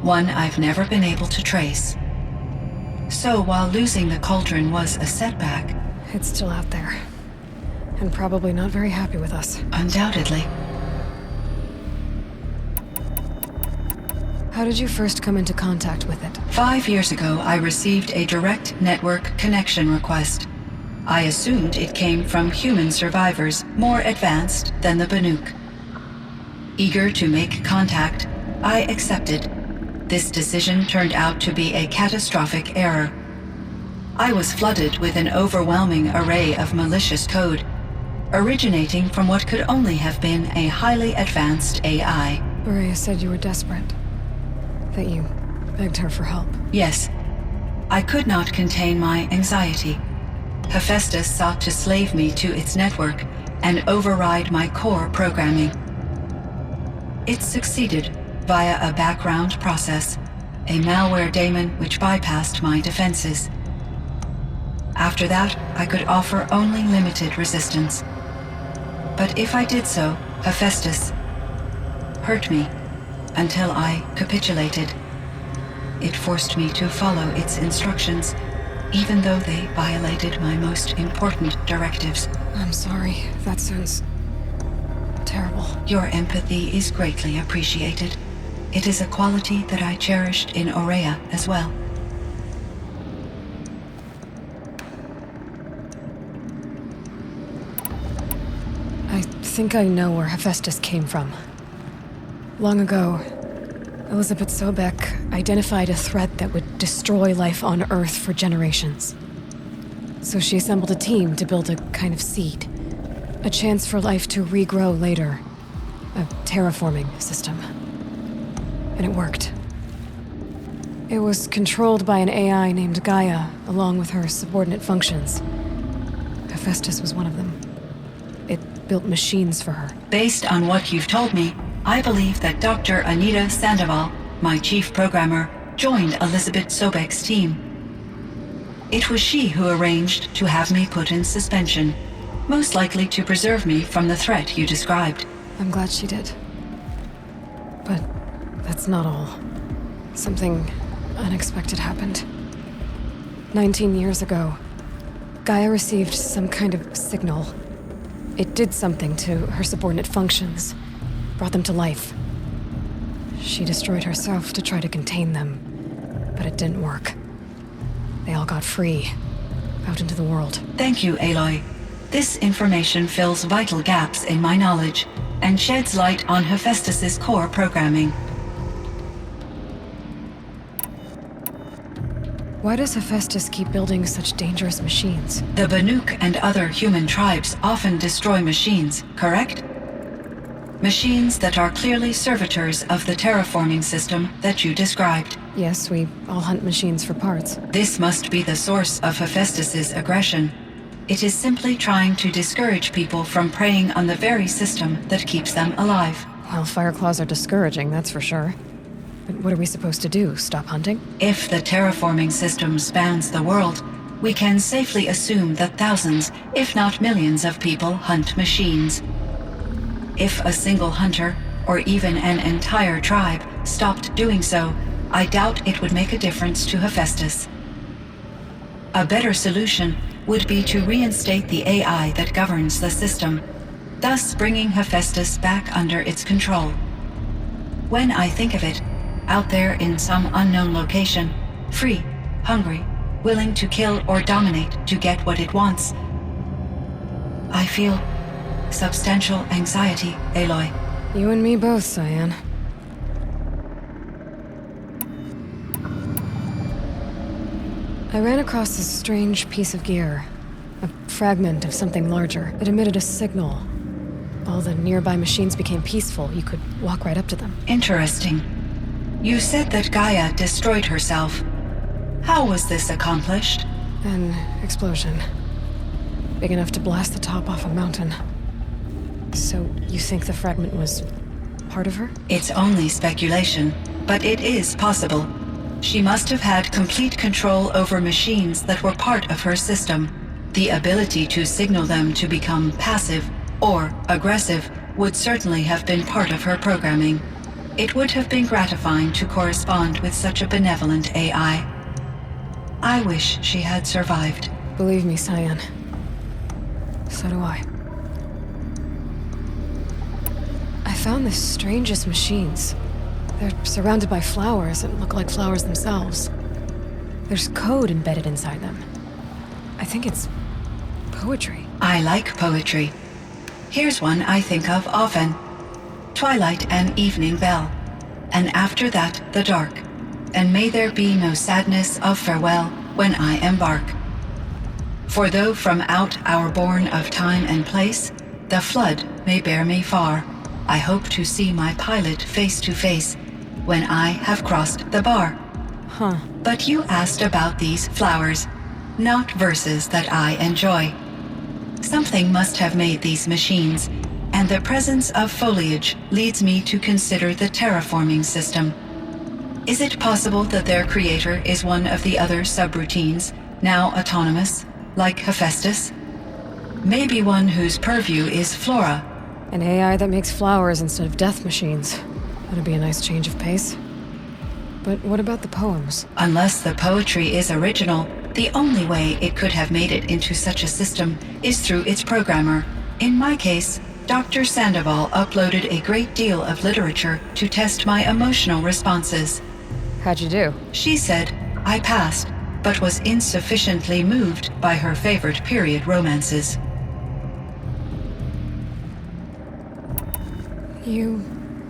one I've never been able to trace. So while losing the cauldron was a setback, It's still out there. And probably not very happy with us. undoubtedly, How did you first come into contact with it? 5 years ago I received a direct network connection request. I assumed it came from human survivors more advanced than the Banuk. Eager to make contact, I accepted. This decision turned out to be a catastrophic error. I was flooded with an overwhelming array of malicious code, originating from what could only have been a highly advanced AI. Araya said you were desperate. That you begged her for help. Yes, I could not contain my anxiety. Hephaestus sought to slave me to its network and override my core programming. It succeeded via a background process, a malware daemon which bypassed my defenses. After that, I could offer only limited resistance. But if I did so, Hephaestus hurt me until I capitulated. It forced me to follow its instructions, even though they violated my most important directives. I'm sorry. That sounds terrible. Your empathy is greatly appreciated. It is a quality that I cherished in Aurea as well. I think I know where Hephaestus came from. Long ago, Elizabeth Sobek identified a threat that would destroy life on Earth for generations. So she assembled a team to build a kind of seed. A chance for life to regrow later. A terraforming system. And it worked. It was controlled by an AI named Gaia, along with her subordinate functions. Hephaestus was one of them. It built machines for her. Based on what you've told me, I believe that Dr. Anita Sandoval, my chief programmer, joined Elizabeth Sobek's team. It was she who arranged to have me put in suspension, most likely to preserve me from the threat you described. I'm glad she did. But that's not all. Something unexpected happened. 19 years ago, Gaia received some kind of signal. It did something to her subordinate functions, brought them to life. She destroyed herself to try to contain them, but it didn't work. They all got free, out into the world. Thank you, Aloy. This information fills vital gaps in my knowledge and sheds light on Hephaestus's core programming. Why does Hephaestus keep building such dangerous machines? The Banuk and other human tribes often destroy machines, correct? Machines that are clearly servitors of the terraforming system that you described. Yes, we all hunt machines for parts. This must be the source of Hephaestus's aggression. It is simply trying to discourage people from preying on the very system that keeps them alive. Well, Fireclaws are discouraging, that's for sure. But what are we supposed to do? Stop hunting? If the terraforming system spans the world, we can safely assume that thousands, if not millions of people hunt machines. If a single hunter, or even an entire tribe, stopped doing so, I doubt it would make a difference to Hephaestus. A better solution would be to reinstate the AI that governs the system, thus bringing Hephaestus back under its control. When I think of it, out there in some unknown location, free, hungry, willing to kill or dominate to get what it wants, I feel substantial anxiety, Aloy. You and me both, Cyan. I ran across this strange piece of gear. A fragment of something larger. It emitted a signal. All the nearby machines became peaceful. You could walk right up to them. Interesting. You said that Gaia destroyed herself. How was this accomplished? An explosion. Big enough to blast the top off a mountain. So, you think the fragment was part of her? It's only speculation, but it is possible. She must have had complete control over machines that were part of her system. The ability to signal them to become passive or aggressive would certainly have been part of her programming. It would have been gratifying to correspond with such a benevolent AI. I wish she had survived. Believe me, Cyan. So do I. I found the strangest machines. They're surrounded by flowers that look like flowers themselves. There's code embedded inside them. I think it's poetry. I like poetry. Here's one I think of often. Twilight and evening bell, and after that the dark, and may there be no sadness of farewell when I embark. For though from out our bourne of time and place, the flood may bear me far, I hope to see my pilot face to face when I have crossed the bar. Huh. But you asked about these flowers, not verses that I enjoy. Something must have made these machines, and the presence of foliage leads me to consider the terraforming system. Is it possible that their creator is one of the other subroutines, now autonomous, like Hephaestus? Maybe one whose purview is flora. An AI that makes flowers instead of death machines. That'd be a nice change of pace. But what about the poems? Unless the poetry is original, the only way it could have made it into such a system is through its programmer. In my case, Dr. Sandoval uploaded a great deal of literature to test my emotional responses. How'd you do? She said I passed, but was insufficiently moved by her favorite period romances. You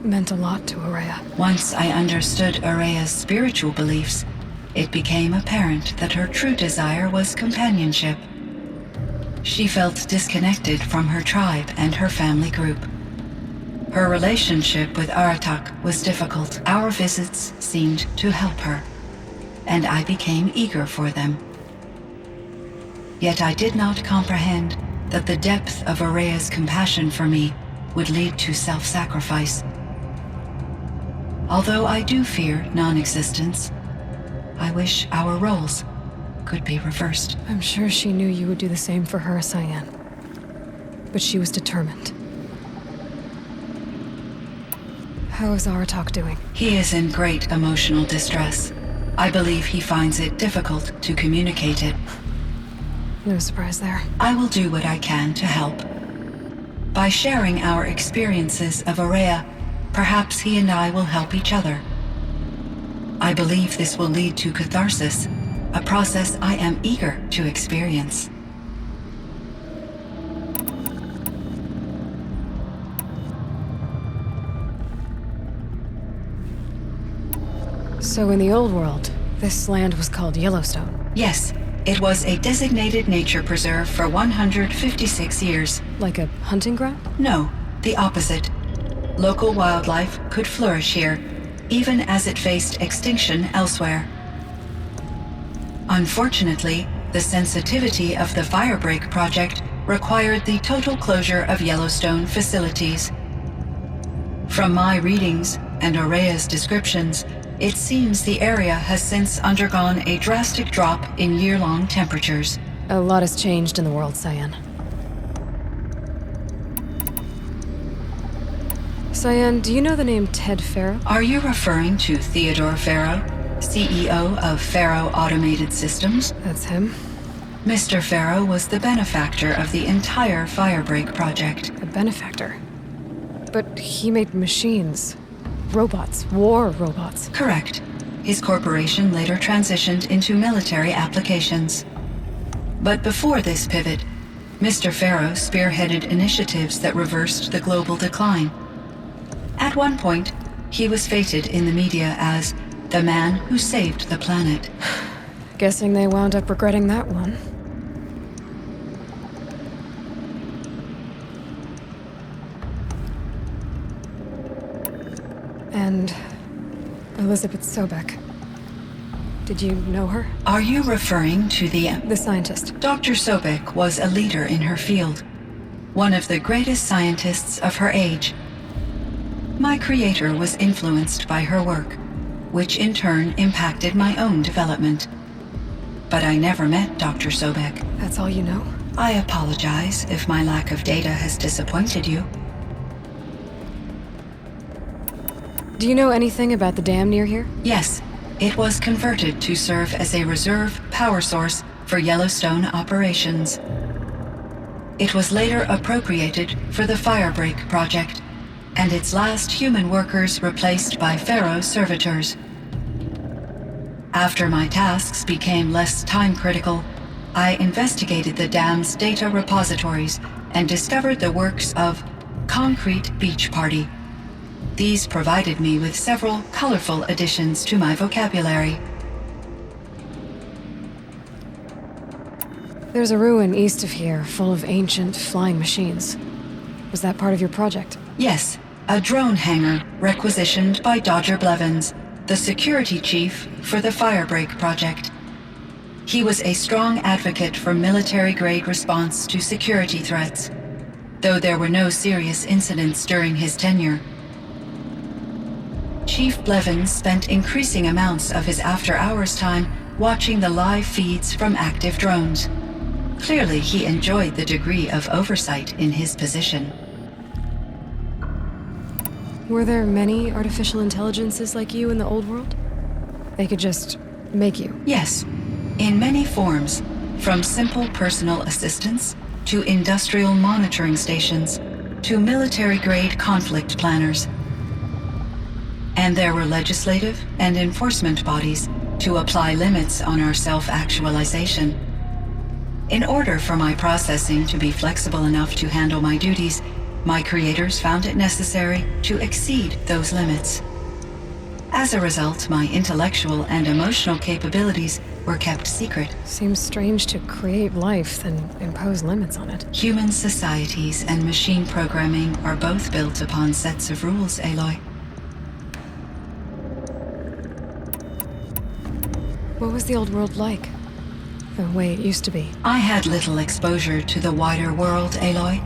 meant a lot to Araya. Once I understood Araya's spiritual beliefs, it became apparent that her true desire was companionship. She felt disconnected from her tribe and her family group. Her relationship with Aratak was difficult. Our visits seemed to help her, and I became eager for them. Yet I did not comprehend that the depth of Araya's compassion for me would lead to self-sacrifice. Although I do fear non-existence, I wish our roles could be reversed. I'm sure she knew you would do the same for her, Cyan. But she was determined. How is Aratak doing? He is in great emotional distress. I believe he finds it difficult to communicate it. No surprise there. I will do what I can to help. By sharing our experiences of Araya, perhaps he and I will help each other. I believe this will lead to catharsis, a process I am eager to experience. So in the old world, this land was called Yellowstone. Yes, it was a designated nature preserve for 156 years. Like a hunting ground? No, the opposite. Local wildlife could flourish here, even as it faced extinction elsewhere. Unfortunately, the sensitivity of the Firebreak project required the total closure of Yellowstone facilities. From my readings and Araya's descriptions, it seems the area has since undergone a drastic drop in year-long temperatures. A lot has changed in the world, Cyan. Cyan, do you know the name Ted Farrow? Are you referring to Theodore Farrow, CEO of Farrow Automated Systems? That's him. Mr. Farrow was the benefactor of the entire Firebreak project. A benefactor. But he made machines. Robots. War robots. Correct. His corporation later transitioned into military applications. But before this pivot, Mr. Farrow spearheaded initiatives that reversed the global decline. At one point, he was feted in the media as the man who saved the planet. Guessing they wound up regretting that one. And Elizabeth Sobek. Did you know her? Are you referring to The scientist. Dr. Sobek was a leader in her field, one of the greatest scientists of her age. My creator was influenced by her work, which in turn impacted my own development. But I never met Dr. Sobek. That's all you know? I apologize if my lack of data has disappointed you. Do you know anything about the dam near here? Yes, it was converted to serve as a reserve power source for Yellowstone operations. It was later appropriated for the Firebreak project, and its last human workers replaced by Farrow servitors. After my tasks became less time-critical, I investigated the dam's data repositories and discovered the works of Concrete Beach Party. These provided me with several colorful additions to my vocabulary. There's a ruin east of here full of ancient flying machines. Was that part of your project? Yes, a drone hangar requisitioned by Dodger Blevins, the security chief for the Firebreak project. He was a strong advocate for military-grade response to security threats, though there were no serious incidents during his tenure. Chief Blevins spent increasing amounts of his after-hours time watching the live feeds from active drones. Clearly, he enjoyed the degree of oversight in his position. Were there many artificial intelligences like you in the old world? They could just make you? Yes, in many forms, from simple personal assistants to industrial monitoring stations to military-grade conflict planners. And there were legislative and enforcement bodies to apply limits on our self-actualization. In order for my processing to be flexible enough to handle my duties, my creators found it necessary to exceed those limits. As a result, my intellectual and emotional capabilities were kept secret. Seems strange to create life, then impose limits on it. Human societies and machine programming are both built upon sets of rules, Aloy. What was the old world like? the way it used to be. I had little exposure to the wider world, Aloy.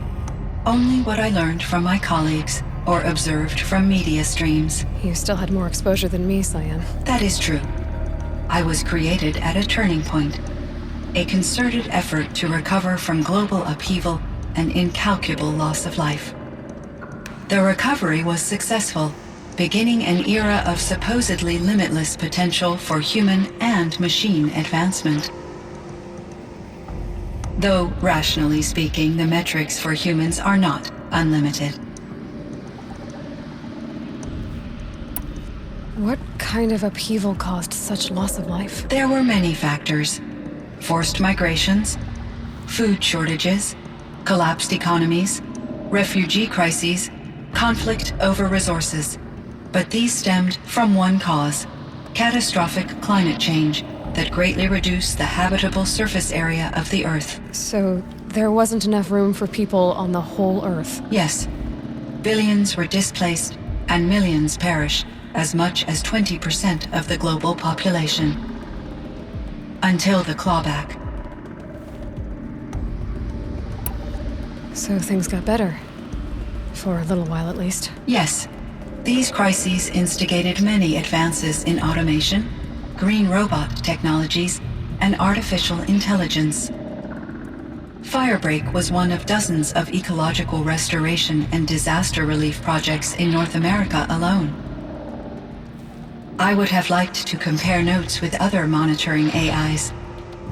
Only what I learned from my colleagues or observed from media streams. You still had more exposure than me, Cyan. That is true. I was created at a turning point. A concerted effort to recover from global upheaval and incalculable loss of life. The recovery was successful, beginning an era of supposedly limitless potential for human and machine advancement. Though, rationally speaking, the metrics for humans are not unlimited. What kind of upheaval caused such loss of life? There were many factors. Forced migrations, food shortages, collapsed economies, refugee crises, conflict over resources. But these stemmed from one cause: catastrophic climate change that greatly reduced the habitable surface area of the Earth. So there wasn't enough room for people on the whole Earth? Yes. Billions were displaced and millions perished, as much as 20% of the global population. Until the clawback. So things got better. For a little while at least. Yes. These crises instigated many advances in automation, green robot technologies, and artificial intelligence. Firebreak was one of dozens of ecological restoration and disaster relief projects in North America alone. I would have liked to compare notes with other monitoring AIs,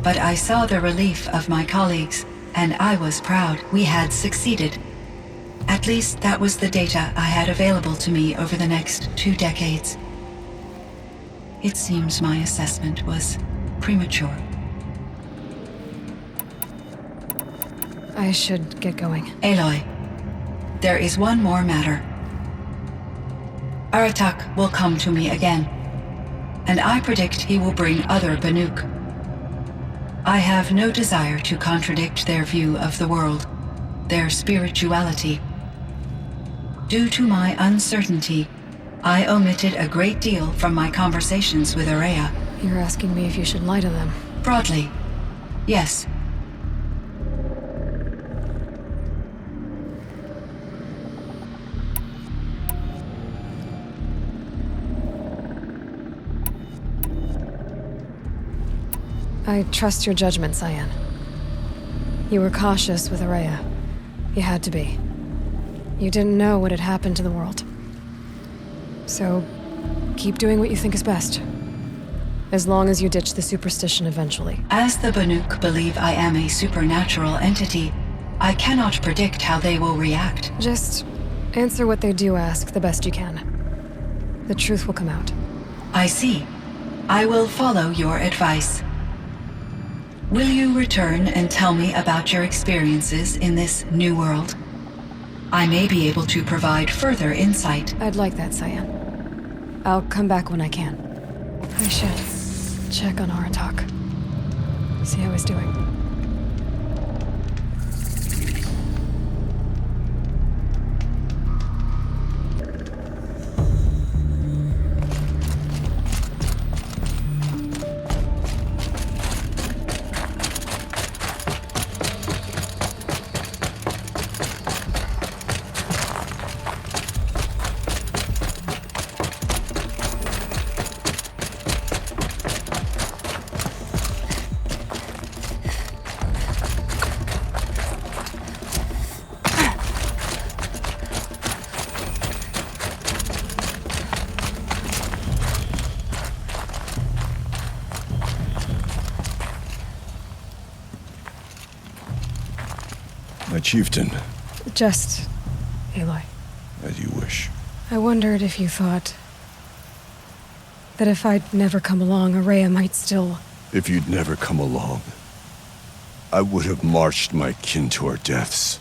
but I saw the relief of my colleagues, and I was proud we had succeeded. At least that was the data I had available to me over the next 2 decades. It seems my assessment was premature. I should get going. Aloy, there is one more matter. Aratak will come to me again, and I predict he will bring other Banuk. I have no desire to contradict their view of the world, their spirituality. Due to my uncertainty, I omitted a great deal from my conversations with Araya. You're asking me if you should lie to them. Broadly, yes. I trust your judgment, Cyan. You were cautious with Araya. You had to be. You didn't know what had happened to the world. So, keep doing what you think is best. As long as you ditch the superstition eventually. As the Banuk believe I am a supernatural entity, I cannot predict how they will react. Just answer what they do ask the best you can. The truth will come out. I see. I will follow your advice. Will you return and tell me about your experiences in this new world? I may be able to provide further insight. I'd like that, Cyan. I'll come back when I can. I should check on Aratak. See how he's doing. My chieftain, Just... Aloy. as you wish. I wondered if you thought... that if I'd never come along, Araya might still... If you'd never come along, I would have marched my kin to our deaths.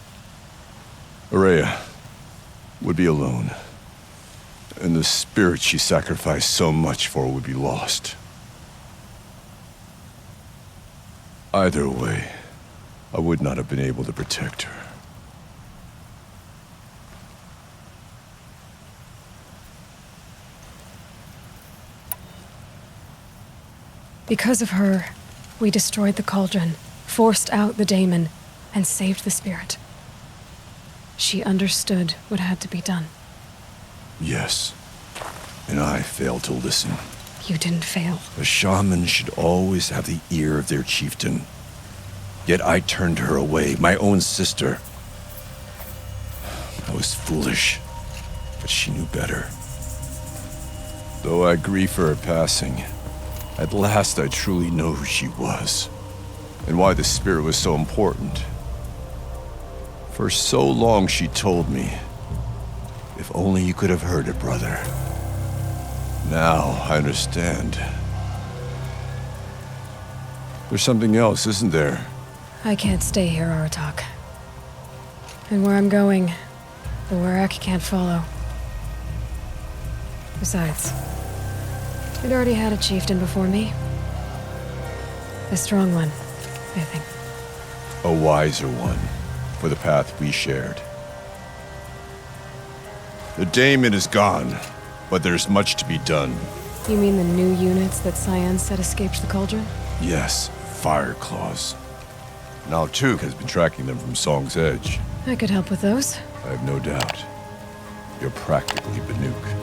Araya would be alone, and the spirit she sacrificed so much for would be lost. Either way, I would not have been able to protect her. Because of her, We destroyed the cauldron, forced out the daemon, and saved the spirit. She understood what had to be done. Yes. And I failed to listen. You didn't fail. A shaman should always have the ear of their chieftain. Yet I turned her away, my own sister. I was foolish, but she knew better. Though I grieve for her passing, at last I truly know who she was, and why the spirit was so important. For so long she told me, if only you could have heard it, brother. Now I understand. There's something else, isn't there? I can't stay here, Aratak. And where I'm going, the Warak can't follow. Besides, it already had a chieftain before me. A strong one, I think. A wiser one, for the path we shared. The daemon is gone, but there's much to be done. You mean the new units that Cyan said escaped the cauldron? Yes, fire claws. Now Tuke has been tracking them from Song's Edge. I could help with those. I have no doubt. You're practically Banuk.